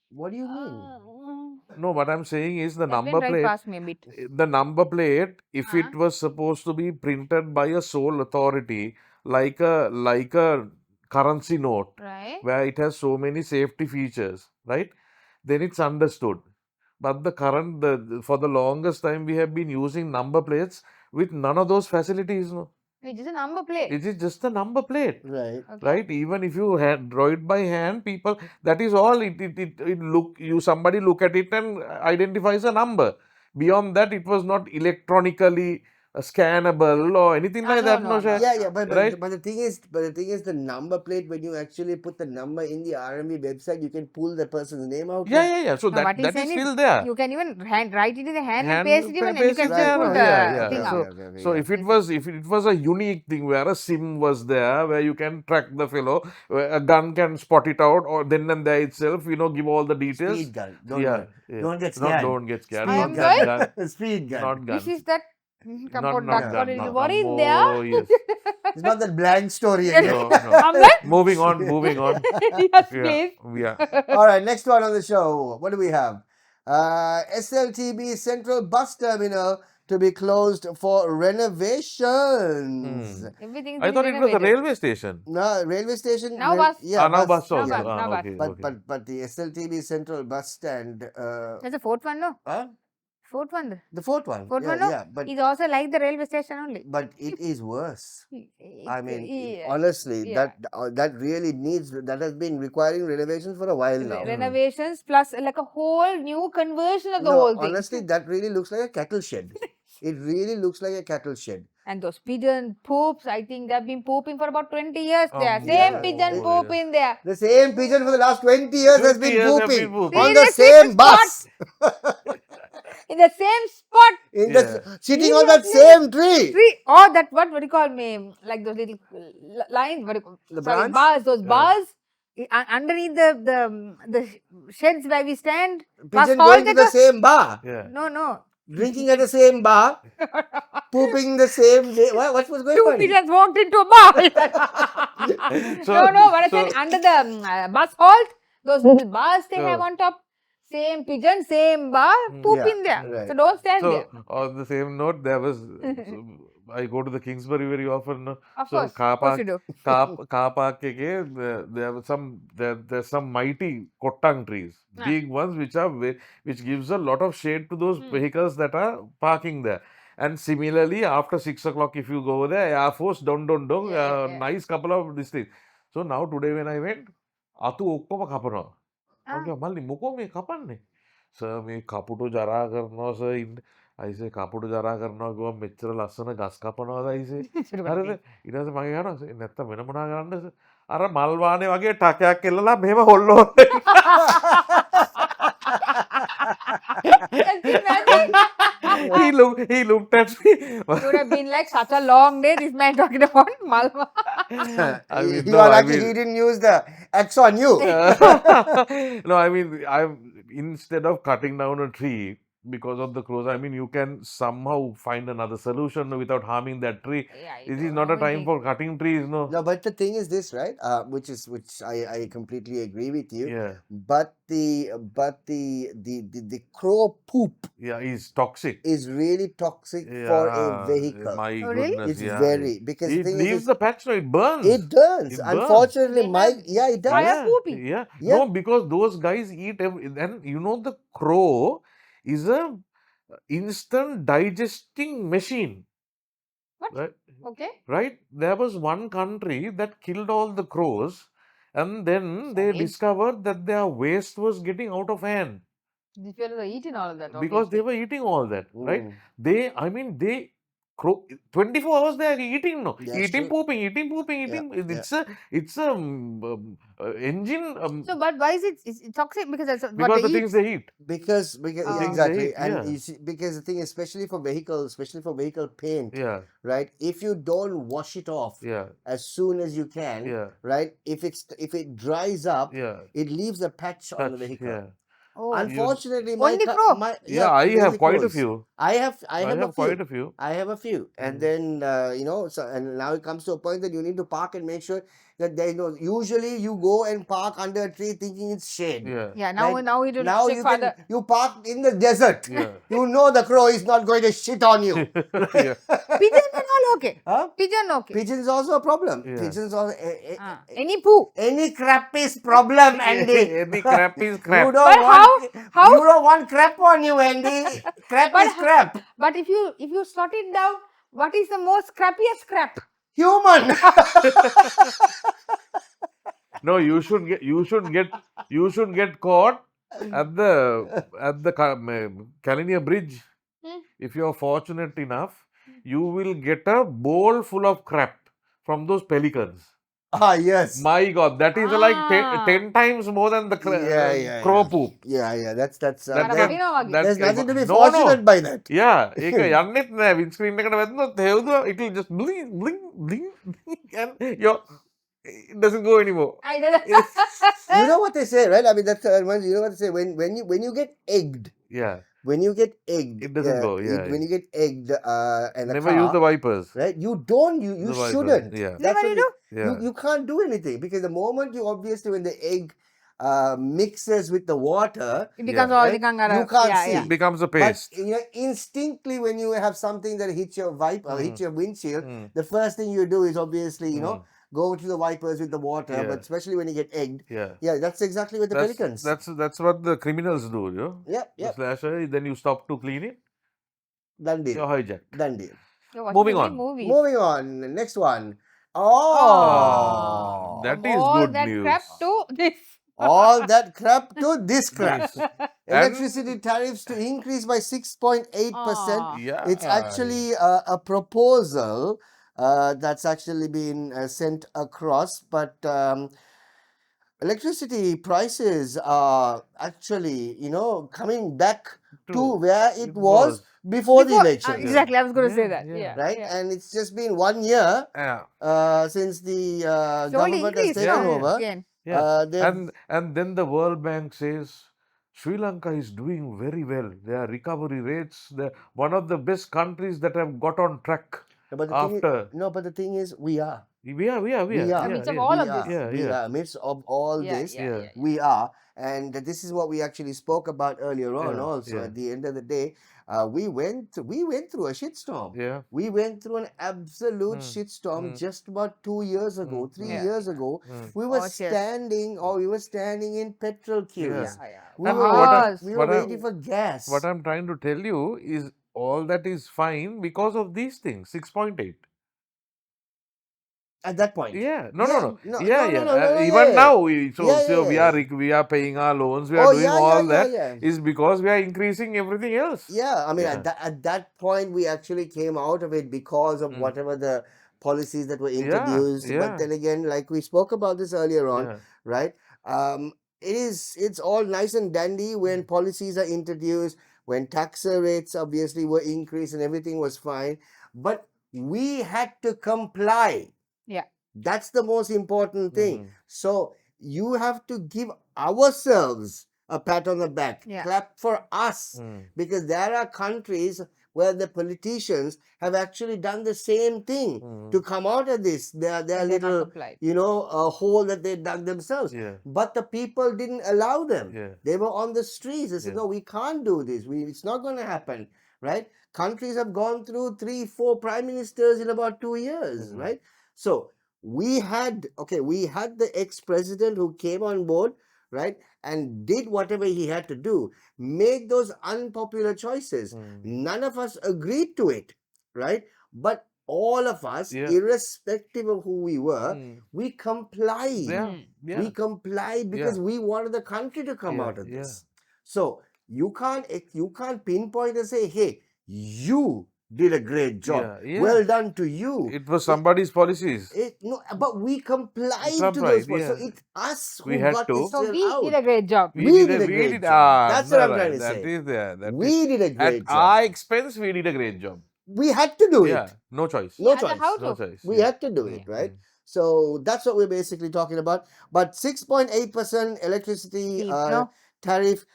What do you mean? No, what I'm saying is the That went number right plate. past me a bit. The number plate, if it was supposed to be printed by a sole authority, like a currency note, Right? where it has so many safety features, right? Then it's understood. But for the longest time, we have been using number plates with none of those facilities. No? It's just a number plate. It is just a number plate, Right. Okay. right? Even if you draw it by hand, people, that is all. Somebody look at it and identifies a number. Beyond that, it was not electronically scannable or anything like no, that, no, no, no. Shah? Yeah, but Right? the thing is, the number plate, when you actually put the number in the RMB website, you can pull the person's name out. Yeah. So No, what he's that is saying still there. you can even write it in the hand and paste it even, and you Paste can it still there, put no? the Yeah. thing So, out. so yeah. if it was a unique thing where a SIM was there, where you can track the fellow, where a gun can spot it out, or then and there itself, give all the details. Speed gun. Don't Yeah, worry. yeah. Don't get Not scared. don't get scared. I Speed am Not that sorry? gun. Speed gun. Not This gun. is that Not compound not duck gun. or No. what is Oh there? yes. It's not that blank story Yes. again. No. Ahmed? Moving on. Moving on. Yes, Yeah. please. Yeah. All right, next one on the show. What do we have? SLTB Central Bus Terminal to be closed for renovations. Everything's I getting thought it was a renovated. railway station. No, railway station. Now bus. Yeah, Now bus Now also. bus, now bus. Okay. But Okay. but the SLTB Central Bus Stand. There's a fourth one, no? Huh? Fourth one. The fourth one. Fourth Yeah, one, no? yeah. But It's also like the railway station only. it is worse. I mean, Yeah. honestly, Yeah. that really needs, that has been requiring renovations for a while now. Renovations plus like a whole new conversion of the No, whole thing. honestly, that really looks like a cattle shed. It really looks like a cattle shed. And those pigeon poops, I think they've been pooping for about 20 years there. Oh, Same yeah. pigeon Oh, poop yes. in there. The same pigeon for the last 20 years has 20 been years have pooping been pooping. on the Seriously, same bus. In the same spot. Sitting on that Seriously? same tree. Or that, what do you call me? Like those little lines, what do you call, The sorry, branch? bars, those bars. Underneath the sheds where we stand. bus Pigeon halt going to at the a- same bar. Yeah. No. Drinking at the same bar. Pooping the same day. What was going Two on? pigeons walked into a bar. So- no, what I so- said, under the bus halt, those little bars they have Oh. on top, same pigeon, same bar, poop Yeah, in there. right. So don't stand So, there. on the same note, there was. I go to the Kingsbury very often. No? Of So, course you do. car park there were there's some mighty kottang trees, big ones which gives a lot of shade to those vehicles that are parking there. And similarly, after 6 o'clock, if you go there, Air Force, don't, Yeah. nice couple of these things. So now today when I went, atu okkoma kapana. Okay, malli මොකෝ මේ කපන්නේ? Sir මේ කපුටු ජරා කරනවා sir ඉන්න. අයිසේ කපුටු ජරා කරනවා ගිහම මෙච්චර ලස්සන ගස් කපනවාද අයිසේ? හරිද? ඊට පස්සේ මම කියනවා නැත්තම් වෙන මොනා කරන්නද සර්? අර මල් වානේ වගේ ටකයක් එල්ලලා මෙහෙම හොල්ලෝ. He looked at me. It would have been like such a long day. This man talking about Malwa. I mean, You no, are I lucky mean- he didn't use the X on you. No, I mean, instead of cutting down a tree because of the crows, I mean, you can somehow find another solution without harming that tree. This is not a time for cutting trees, no. No, but the thing is this, right? Which I completely agree with you. Yeah, But the crow poop yeah, it's toxic. is really toxic for a Yeah, vehicle. My Oh, really? goodness, It's yeah. very, because the It thing leaves is, the patch, no, it burns. it does. It burns. Unfortunately, They have it does. fire pooping. Yeah. Yeah. No, because those guys eat and the crow is a instant digesting machine. What? Right? Okay. Right? There was one country that killed all the crows, and then they Sorry? discovered that their waste was getting out of hand These fellows are eating all of that. because they obviously. were eating all that. Right? Mm. They crow 24 hours they are eating, no, That's eating, true. pooping, eating, pooping, eating. It's a engine So, but why is it toxic? Because that's what because they the eat. things they eat. Because Oh. yeah, exactly, Yeah. and you see, because the thing, especially for vehicle paint, Yeah, right? If you don't wash it off yeah, as soon as you can, yeah, right? If it dries up, yeah. it leaves a patch on the Touch, vehicle. yeah. Oh, Unfortunately, Only crow? Yeah, I mainly have quite a crows. few. I have I a have few. quite a few. I have a few, and then so and now it comes to a point that you need to park and make sure that there is no. Usually, you go and park under a tree thinking it's shade. Yeah, yeah. Now Right? we do Now check you further. you park in the desert. yeah, You know the crow is not going to shit on you. yeah. Pigeon and all okay. Huh? Pigeon okay. Pigeons is also a problem. Yeah. Pigeons also Any poo. any crap is problem, Andy. Any crap is You crap. don't But want how- you don't want crap on you, Andy. Crap But is crap. But if you sort it down, what is the most crappiest crap? Human. No, you should get caught at the Kalinia Bridge. Hmm. If you are fortunate enough, you will get a bowl full of crap from those pelicans. Ah, yes. My God, that is like Ah. 10 times more than the crow poop. Yeah. That's That there- can, there's nothing to be no, fortunate by that. Yeah, ඒක යන්නෙත් නෑ windscreen එකට වැදුනොත් හෙව්දුවා it will just bling bling bling and it doesn't go anymore. I don't know. You know what they say, right? I mean, that's you know what they say when you get egged. Yeah, When you get egged, It doesn't go, yeah. when you get egged, and a never car, use the wipers. right? You don't, you The wipers, shouldn't. yeah. That's What do you what Yeah. you can't do anything because the moment you obviously when the egg mixes with the water, It becomes Yeah. all Right? the You can't yeah, see. yeah. It becomes a but paste. you know, instinctively when you have something that hits your wiper, or hits your windshield, Mm. the first thing you do is obviously you know Mm. go to the wipers with the water, Yeah. but especially when you get egged. Yeah. Yeah, that's exactly what the pelicans. That's what the criminals do, you know. Yep, The yep. slasher, then you stop to clean it, Done deal. you're hijacked. Done deal. You're watching Moving only on. movies. Moving on, next one. Oh, That from is all good that news. crap to this. All that crap to this crap. This. Electricity tariffs to increase by 6.8%. Aw. Yeah. It's actually a proposal that's actually been sent across, but electricity prices are actually, you know, coming back to True. where it It was was. before the election. Exactly, I was going to say Yeah, that. yeah. Yeah. Right? yeah. And it's just been 1 year Yeah. since the It's only government has increased taken now over. again. Yeah. they've- And then the World Bank says Sri Lanka is doing very well. Their recovery rates, they're one of the best countries that have got on track but the after. thing is, no, but the thing is, we are. We are. We Yeah, are. In the midst of yeah. all we of are. this. Yeah, we yeah. are amidst of all Yeah, this. yeah. We are, and this is what we actually spoke about earlier on. Yeah, Also, yeah. at the end of the day, we went through a shitstorm. Yeah. We went through an absolute shitstorm just about 2 years ago, 3 Yeah. years ago. Mm. We were Oh, yes. standing in petrol queues. Yeah. We And were, what I- Yes. we were what I- waiting for gas. What I'm trying to tell you is all that is fine because of these things. 6.8. At that point. Yeah, no. yeah. Even now, we are paying our loans. We are Oh, doing yeah, all yeah, that yeah. is because we are increasing everything else. Yeah, I mean, Yeah. at that point, we actually came out of it because of whatever the policies that were introduced. yeah. But then again, like we spoke about this earlier on, Yeah. right? It's all nice and dandy when policies are introduced, when tax rates obviously were increased and everything was fine. But we had to comply. Yeah. That's the most important thing. Mhm. So you have to give ourselves a pat on the back, Yeah. clap for us, because there are countries where the politicians have actually done the same thing to come out of this. Their And they're not little, complied. a hole that they dug themselves. Yeah. But the people didn't allow them. Yeah. They were on the streets. They said, Yeah. no, we can't do this. It's not going to happen, right? Countries have gone through 3-4 prime ministers in about 2 years, right? So we had the ex-president who came on board, right, and did whatever he had to do, made those unpopular choices. None of us agreed to it, right? But all of us, Yeah. irrespective of who we were, we complied. Yeah. Yeah. We complied because we wanted the country to come Yeah, out of yeah. this. So you can't pinpoint and say, hey, you did a great job. Yeah, yeah. Well done to you. It was somebody's policies. No, but we complied to Complied, those points. So yeah. it's us who We had got to. this So deal we out. did a great job. We did a great job. That's what I'm trying to That say. is there. That We is- did a great At job. our expense, we did a great job. We had to do it. Yeah, no choice. No Yeah, choice. how No to? choice. We yeah. had to do it, right? So that's what we're basically talking about. But 6.8% electricity Steep, no? tariff,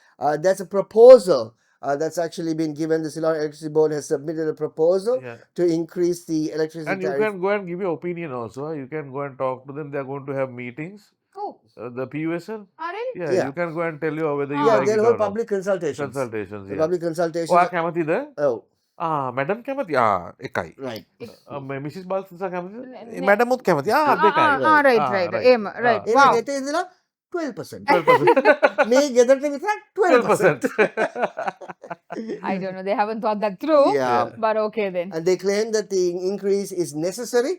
that's a proposal that's actually been given. The Sri Lanka Electricity Board has submitted a proposal Yeah. to increase the electricity And you tariff. can go and give your opinion also. You can go and talk to them. They are going to have meetings. Oh, The PUSL. really? Yeah, Yeah. you can go and tell you whether you Yeah, like it they'll or hold not. public consultations. Consultations. The Yeah. public consultations. ඔයා කැමතිද? Oh, madam කැමති? එකයි. right. Mrs බල්සසා කැමතිද? Ne- මැඩමුත් කැමති. දෙකයි. right. right. Right. එන Wow. ගෙට ඉඳලා 12%. 12%. මේ ගෙදරට විතරක් 12%. 12%. I don't know. They haven't thought that through. Yeah. But okay then. And they claim that the increase is necessary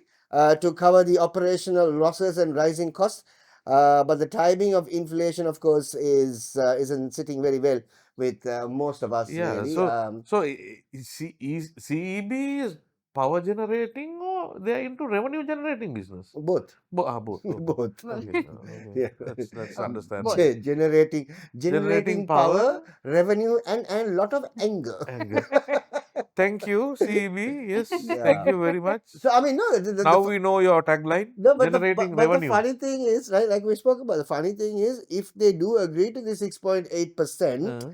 to cover the operational losses and rising costs. But the timing of inflation, of course, isn't sitting very well with most of us. Yeah, really. so CEB is power generating or they are into revenue generating business? Both. Both. Okay. Both. Okay. Yeah. That's Both. understandable. Generating power, revenue, and lot of anger. Anger. Thank you, CEB. Yes, Yeah. thank you very much. So I mean, no. Now we know your tagline. No, but Generating but the revenue. funny thing is, right? Like we spoke about, the funny thing is, if they do agree to the 6.8% Uh,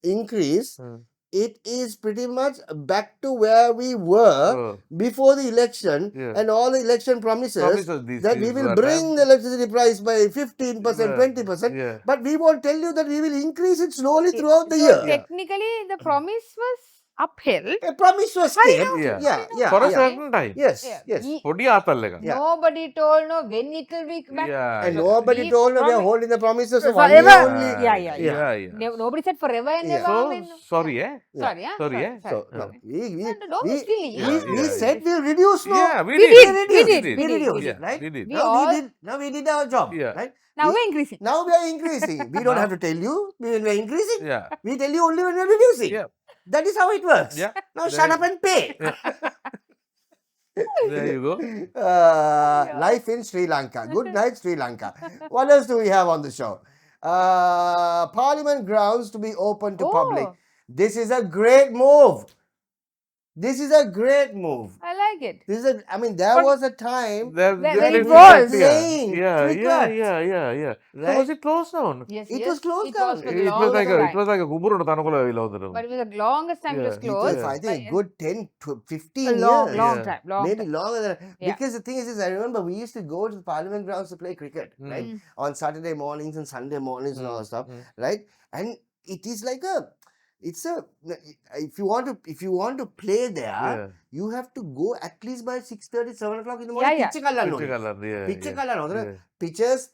increase, uh, it is pretty much back to where we were uh, before the election, Yeah. and all the election promises Promises these that we things will that bring time. the electricity price by 15%, Yeah. 20%, Yeah. but we won't tell you that we will increase it slowly Yeah. throughout the So year. technically, the promise was upheld. A promise was Hurry kept. now, Yeah. Yeah, For a yeah. certain time. Yes, Yeah. yes. Podi aatallega. Yeah. Nobody told no when it will be back. Yeah. And yeah. nobody We told them we are promise- holding the promises of 1 forever. year only. Yeah. Yeah. Nobody said forever and Yeah. ever. So, I mean, sorry, yeah. eh? Sorry, yeah. Sorry, eh? So no, Don't be silly. we said we'll reduce. No, Yeah, We did. we reduced, Yeah, right? we did. Now we did our job, Yeah. right? Now We- we're increasing. Now we are increasing. We don't Now- have to tell you when we're increasing. Yeah. We tell you only when we're reducing. Yeah. That is how it works. Yeah. Now There shut you- up and pay. There you go. Life in Sri Lanka. Good night, Sri Lanka. What else do we have on the show? Parliament grounds to be open to public. Oh. This is a great move. This is a great move. I like it. I mean, there But- was a time There There it played was. cricket, Playing Yeah, cricket. yeah. So Right? was it closed down? Yes, It yes. was closed It was down. for It the was longest like a, time. it was like a kuburunu tanakula velodharam. But it was the longest time it was Yeah, it closed. I think a But- good 10 to 15 a long, years. long Yeah. time. Long Maybe time. longer than Yeah. because the thing is, I remember we used to go to the Parliament grounds to play cricket, right? Mm. On Saturday mornings and Sunday mornings and all that stuff, right? And it is like if you want to play there, Yeah. you have to go at least by 6:30, 7 o'clock in the morning. Yeah. Pitch කල්ලන්න Picture ඕනේ. colour, yeah. Pitch yeah, කල්ලන්න ඕනේ. yeah. Pitches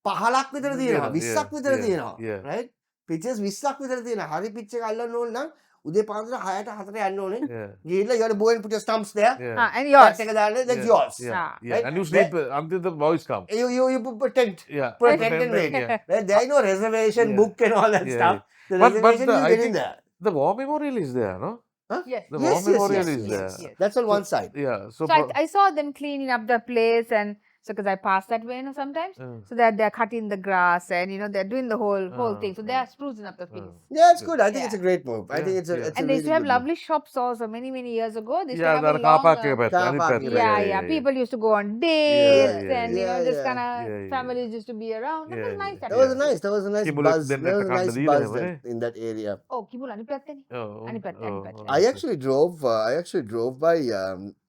5ක් විතර තියෙනවා. Yeah, 20ක් විතර yeah, තියෙනවා. yeah. right? Pitches 20ක් විතර තියෙනවා. හරි pitch එක අල්ලන්න ඕන නම් උදේ පාන්දර 6ට 4ට යන්න ඕනේ. Yeah. ගිහිල්ලා you got to go and put your stumps there. Yeah. Ah, and yours. Bat එක දාන්න, that's yeah. yours. Yeah. Ah. Yeah. Right? And you sleep until the boys come. You put a tent. Yeah. Put a Put tent and wait. Yeah. Right? There is no reservation Yeah. book and all that Yeah, stuff. The But reservation you I get in think there. the war memorial is there, no? Huh? Yes. The Yes, war yes, memorial yes, is yes, there. yes. That's on one side. Yeah. So, So I saw them cleaning up the place, and so because I pass that way, sometimes. So they're cutting the grass, and they're doing the whole thing. So they are sprucing up the place. Yeah, it's good. I think Yeah. it's a great move. I Yeah, think it's a yeah. it's a And they really used to have good move. lovely shops also many years ago. They used to yeah, have there a are car park long, here, car park, yeah. People used to go on dates, yeah, and yeah, this yeah. kind of Yeah, yeah. families used to be around. That Yeah, was nice. yeah. That was a nice. That was a nice Kimula buzz. then There was a at the nice Kanda buzz Deela, then in that area. Oh, Kibul Anipattani. Oh, Anipat. I actually drove by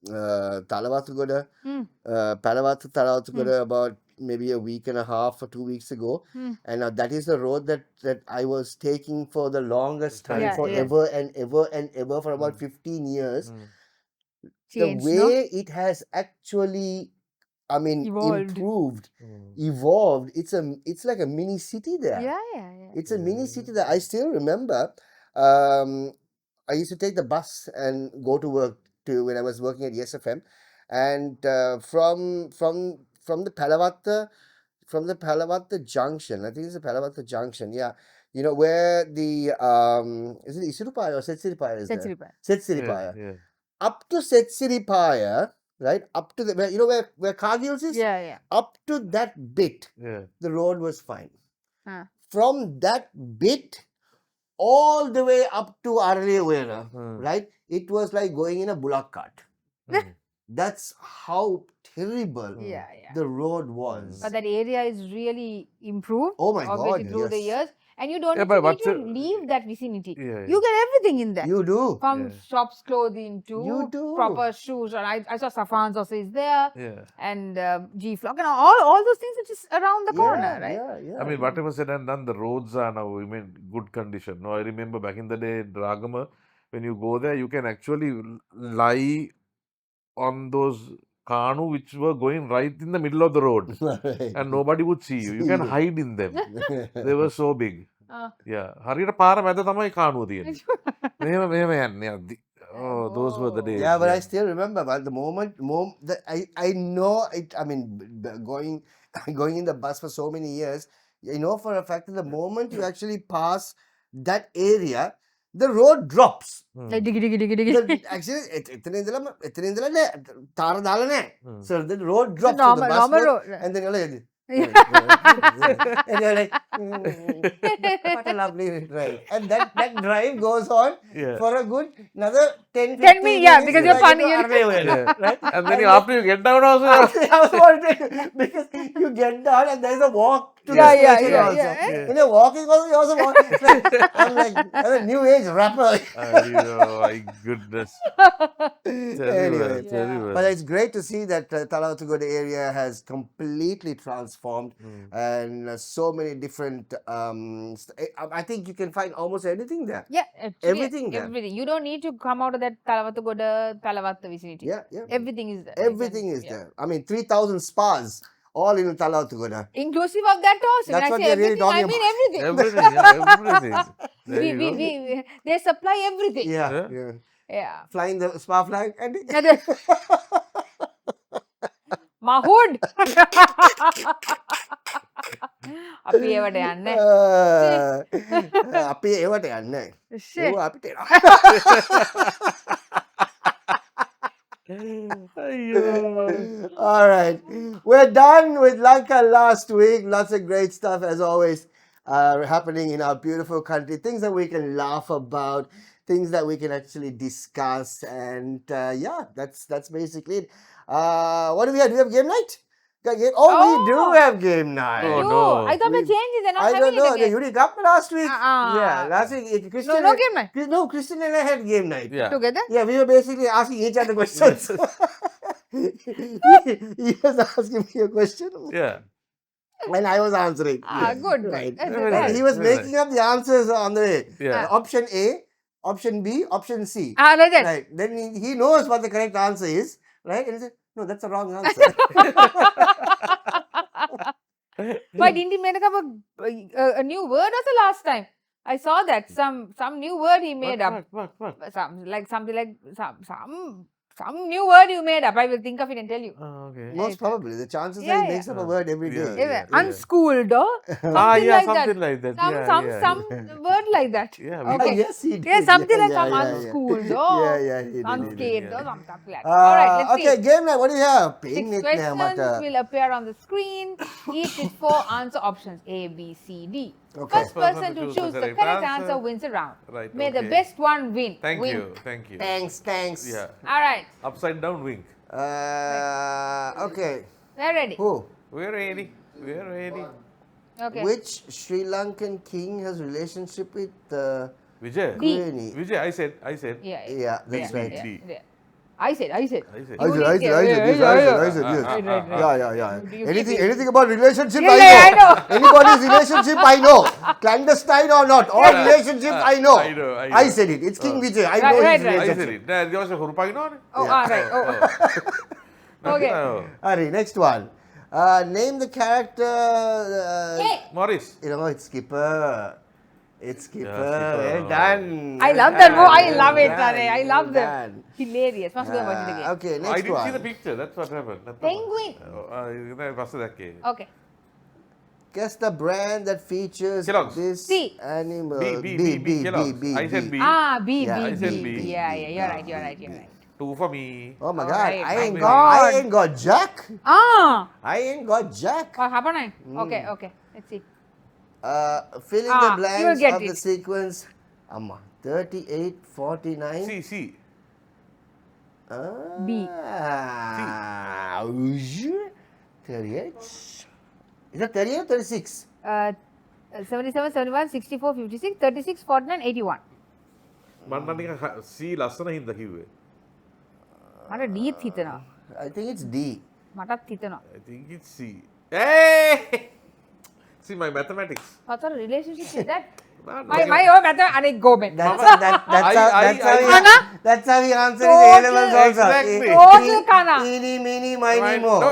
Talawathugoda, Palawathugoda about maybe a week and a half or 2 weeks ago, and that is the road that I was taking for the longest time, Yeah, forever and ever for about 15 years. Changed, The no? way it has actually, I mean, Evolved. improved, evolved. It's like a mini city there. Yeah. It's a mini city that I still remember. I used to take the bus and go to work when I was working at SFM, and from the Palavatta junction, I think it's the Palavatta junction. Yeah, where the is it Isirupaya or Setsiripaya is there? Setsiripaya. Setsiripaya. Yeah. Up to Setsiripaya, right? Up to where Cargill's is. Yeah. Up to that bit, Yeah. the road was fine. Ah. From that bit all the way up to Aralewera, right? It was like going in a bullock cart. That's how terrible Yeah. the road was. But that area is really improved. Oh my God, obviously through the yes. years. And you don't Yeah, even but need what's to the- leave that vicinity. Yeah, You get everything in there. You do. From Yeah. shops, clothing to You do. proper shoes. Or I saw Safan's also is there. Yeah. And G-Flock and all those things are just around the corner, right? Yeah. I mean, whatever said and done, the roads are now in good condition. No, I remember back in the day, Dragama, when you go there, you can actually lie on those kanu which were going right in the middle of the road, Right. and nobody would see you. You can hide in them. They were so big. Ah. Yeah. හරියට පාර මැද තමයි කානුව තියෙන්නේ. මෙහෙම යන්නේ අද්දි. Oh, those were the days. Yeah, but I still remember. But the moment that I know it. I mean, going in the bus for so many years, you know for a fact that the moment you actually pass that area, the road drops. Like diggy diggy diggy diggy. Actually, එතන ඉඳලා නෑ තාර දාලා නෑ. So the road drops, so the normal- bus normal goes, road. and then you're like, and you're like, what a lovely drive. And that drive goes on Yeah. for a good another 10, 10 15 minutes, yeah, because you're like, funny, right? And then after you get down also, I was wondering, because you get down and there's a walk to Yeah, the yeah, station yeah, also. yeah. When you're walking also, you also walk. I'm like, I'm a new age rapper. my goodness. Terrible, Anyway, terrible. but it's great to see that Talawattugoda area has completely transformed, and so many different. I think you can find almost anything there. Yeah, actually, Everything there. everything. You don't need to come out of that Talawattugoda, Talavatta vicinity. Yeah, yeah. Everything is there. Everything is Yeah. there. I mean, 3,000 spas, all in Talawattugoda. Inclusive of that also. That's When what I say they're really everything, I talking mean about. everything. Everything, yeah, everything. There you go. They supply everything. Yeah, Yeah. yeah. Yeah. Flying the spa flag and Mahood. අපි ඒවට යන්නේ. අපි ඒවට යන්නේ. Shit. ඒව අපිට එනවා. All right, we're done with Lanka last week. Lots of great stuff as always happening in our beautiful country. Things that we can laugh about, things that we can actually discuss, and yeah, that's basically it. What do we have? Do we have game night? Got game? Oh, we do Oh. have game night. Oh, You, no. I thought the changes. They're not I having don't know. it again. You didn't come last week. Uh-uh. Yeah, last week Christian. No game night. No, Christian and I had game night. Yeah. Together? Yeah, we were basically asking each other questions. He was asking me a question, Yeah. and I was answering. Good. Right. That's Very good. nice. He was Very making up the answers on the way. Yeah. Option A, option B, option C. Like that. Right. Then he knows what the correct answer is. Right. And he said, no, that's the wrong answer. But didn't he make up a new word also last time? I saw that some new word he made up. What? Something like some new word you made up. I will think of it and tell you. Oh, okay. Most probably. The chances Yeah, that he yeah. makes up a word every day. Yeah, yeah. Unschooled or something Yeah, like something that. like that. Some word like that. Yeah, Oh, Okay. yes, he did. Yeah, something like some yeah. unschooled or Yeah, he did. unscathed yeah. or something like that. All right, let's Okay, see. game night. What do you have? 6 Ping it questions now, will appear on the screen, each with 4 answer options A, B, C, D. Okay. First person to choose the correct answer wins a round. Right, May the okay. best one win. Thank Win. you. Thank you. Thanks. Yeah. All right, Upside down wing. Okay. we're ready. Who? We're ready. We're ready. Okay. Which Sri Lankan king has relationship with Vijay. D. Queenie? Vijay, I said. Yeah, Yeah, that's right. yeah, D. yeah. I said. I said. I You said, did, I yeah, said, yeah, yes. Right. Yeah. You Anything, keep it. anything about relationship, Yeah, I I know. know. Anybody's relationship, I know. Clandestine or not, all relationships, I know. I know. I said it. It's King Vijay. I Right, know right, his right. I said relationship. it. There was a Hurupagino. Oh, right. Oh. Okay. Alright, next one. Name the character. Hey, Morris. You know, it's Skipper. It's Skipper. Skipper. Well done. I love Well that. done. Oh, I love it, Well Tane. I done. love Well them. done. Hilarious. Must go and watch it again. Okay, I next didn't see the one. picture. That's what happened. Penguin. Okay. Guess the brand that features Kellogg's. this C. animal. B. Kellogg's. I said B. B, Yeah, B, I said B. B. Yeah, you're right. 2 for me. Oh my All god, right, I my ain't God. got Jack. Ah, I ain't got Jack. what happened? Okay. Let's see. Fill in the You will blanks get of the it. sequence. 38, 49. C. B. 38. Is that 38 or 36? 77, 71, 64, 56, 36, 49, 81. මම නිකන් C ලස්සන හින්දා කිව්වේ. මට D ත් හිතෙනවා. I think it's D. මටත් හිතෙනවා. I think it's C. Hey! See my mathematics. What sort of relationship is that? Man, My math, and go back. That's how he answered his A levels also. Exactly. Total kana. Eeny, meeny, miny, mo. No,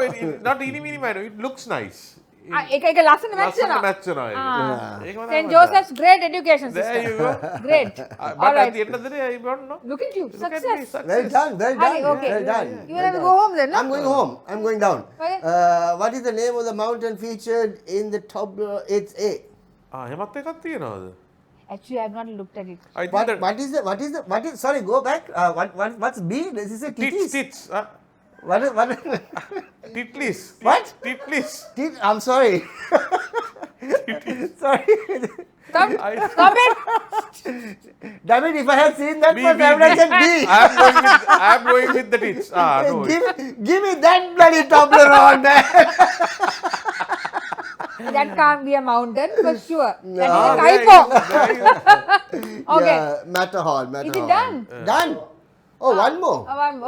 not eeny, meeny, miny. It looks nice. එක ලස්සන match ලස්සන වෙනවා. match වෙනවා ඒක. Ah. ඒක මම St. දන්නවා. Joseph's great education There system. you go. Great. But All at right. the end of the day, I don't know. Look at you. Look at me, Success. Well done, well done. Hari, okay. Well done. You well want to done. go home then? No? I'm going home. I'm going down. Okay. What is the name of the mountain featured in the top? It's A. එහෙමත් එකක් තියෙනවද? Actually, I have not looked at it. I think that What is, sorry, go back. What's B? This is a titties. tits. What is? Titlis. What? Titlis. I'm sorry. Sorry. Stop it! Damn it, if I had seen that B, first, B, I would have B. said B. I'm going with the tits. No. Give me that bloody Toblerone, man. That can't be a mountain for sure. No. That is a There typo. you- Okay. Yeah, Matterhorn. Is it done? Done. Oh, one more.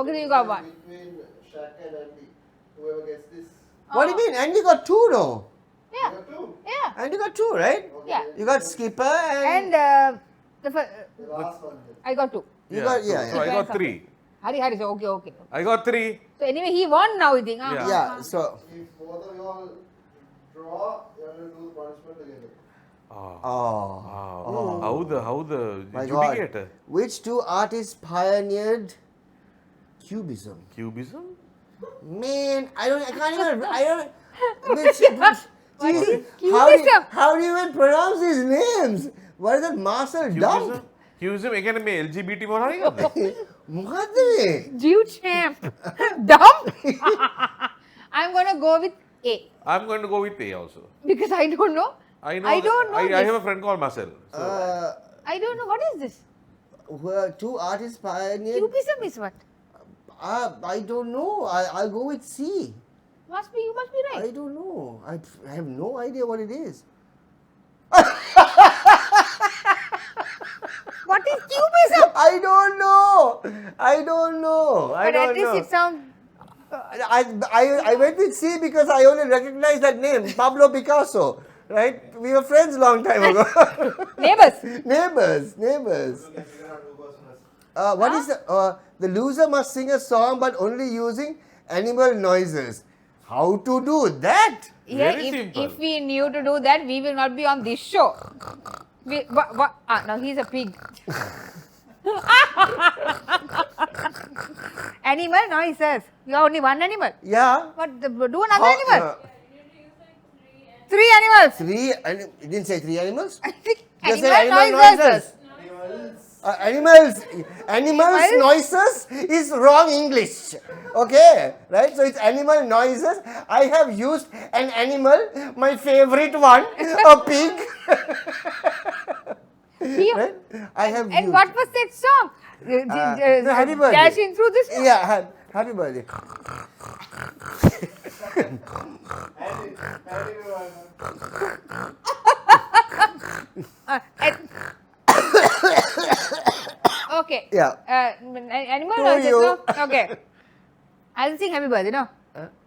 Okay, you got one. Between Shaq and Andy, whoever gets this. What do you mean? Andy got two, though. Yeah. Yeah. Andy got two, right? Yeah. You got Skipper and. And the last one. I got 2. You got, So I got 3. Hari, so okay. I got 3. So anyway, he won now, I think. Yeah. Yeah, so. If both of you all draw, you have to do the punishment together. Oh. How the My God. judicator? Which two artists pioneered Cubism? Cubism? Man, I don't. Jeez, Cubism? how do you even pronounce these names? What is that, Marcel Dump? Cubism again me LGBT මොනවද කරන්නේ? මොකද්ද? Jew champ. Dumb. I'm going to go with A. I'm going to go with A also. Because I don't know. I know. I don't know I this. have a friend called Marcel. So I don't know. What is this? Were two artists pioneered? Cubism is what? I don't know. I'll go with C. You must be right. I don't know. I have no idea what it is. What is cubism? I don't know. But at least it sounds. I went with C because I only recognize that name, Pablo Picasso. Right? We were friends long time ago. Neighbors. Neighbors. What is the loser must sing a song but only using animal noises. How to do that? Yeah, Very simple. if we knew to do that, we will not be on this show. Now he's a pig. Animal noises. You have only one animal. Yeah. Do another animal. 3 animals. You didn't say 3 animals? Just Animal said animal noises. Animals noises is wrong English. Okay, right? So it's animal noises. I have used an animal, my favorite one, a pig. Right? I have And used. what was that song? no, happy birthday. Dashing through this. Yeah, happy birthday. Okay. Yeah. Animal To noises, you. no? Okay. I'll sing happy birthday, no?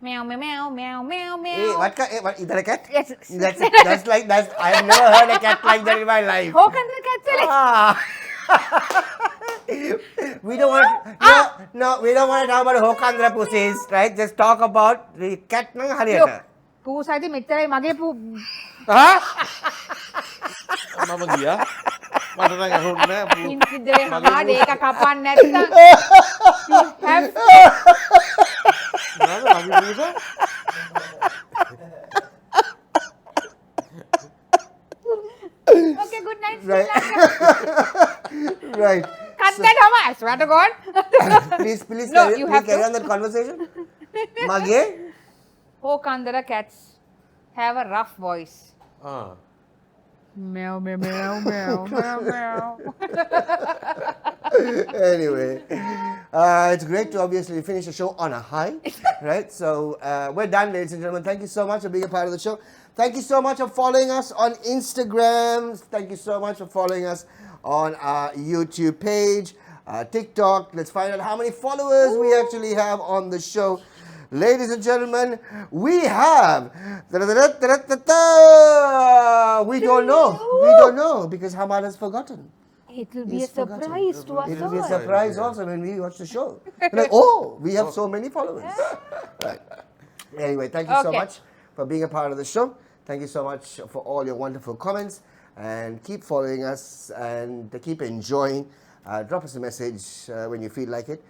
Meow, meow, meow, meow, meow, meow. Hey, what is that a cat? Yes. That's I have never heard a cat like that in my life. How can the cat say like? Ah. We don't want we don't want to talk about Hokandra pussies, right? Just talk about the cat nang Look, hariyata. පූ සහිත මෙච්චරයි මගේ පූ Huh? මම ගියා. මට නම් අහුන්නේ නැහැ. පින්සිද්දේ හමාඩ ඒක කපන්න නැත්නම් නේද? මගේ පුතා? Okay, good night. Right. Right. Cut that, Hama. I swear to God. Please No, carry, you please have carry to. on that conversation. Mage? Hokandara cats have a rough voice. ආ. Meow, meow, meow, meow, meow, meow. Anyway, it's great to obviously finish the show on a high, right? So we're done, ladies and gentlemen. Thank you so much for being a part of the show. Thank you so much for following us on Instagram. Thank you so much for following us on our YouTube page, TikTok. Let's find out how many followers we actually have on the show. Ladies and gentlemen, we have. We don't know because Hamad has forgotten. It will be He's a surprise to us It will be a all. surprise also when we watch the show. We're like, oh, we have so many followers. Right. Anyway, thank you so Okay. much for being a part of the show. Thank you so much for all your wonderful comments. And keep following us and keep enjoying. Drop us a message when you feel like it.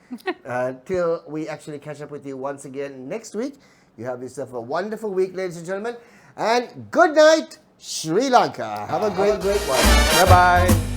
Till we actually catch up with you once again next week. You have yourself a wonderful week, ladies and gentlemen. And good night Sri Lanka. Have a great one. Bye bye.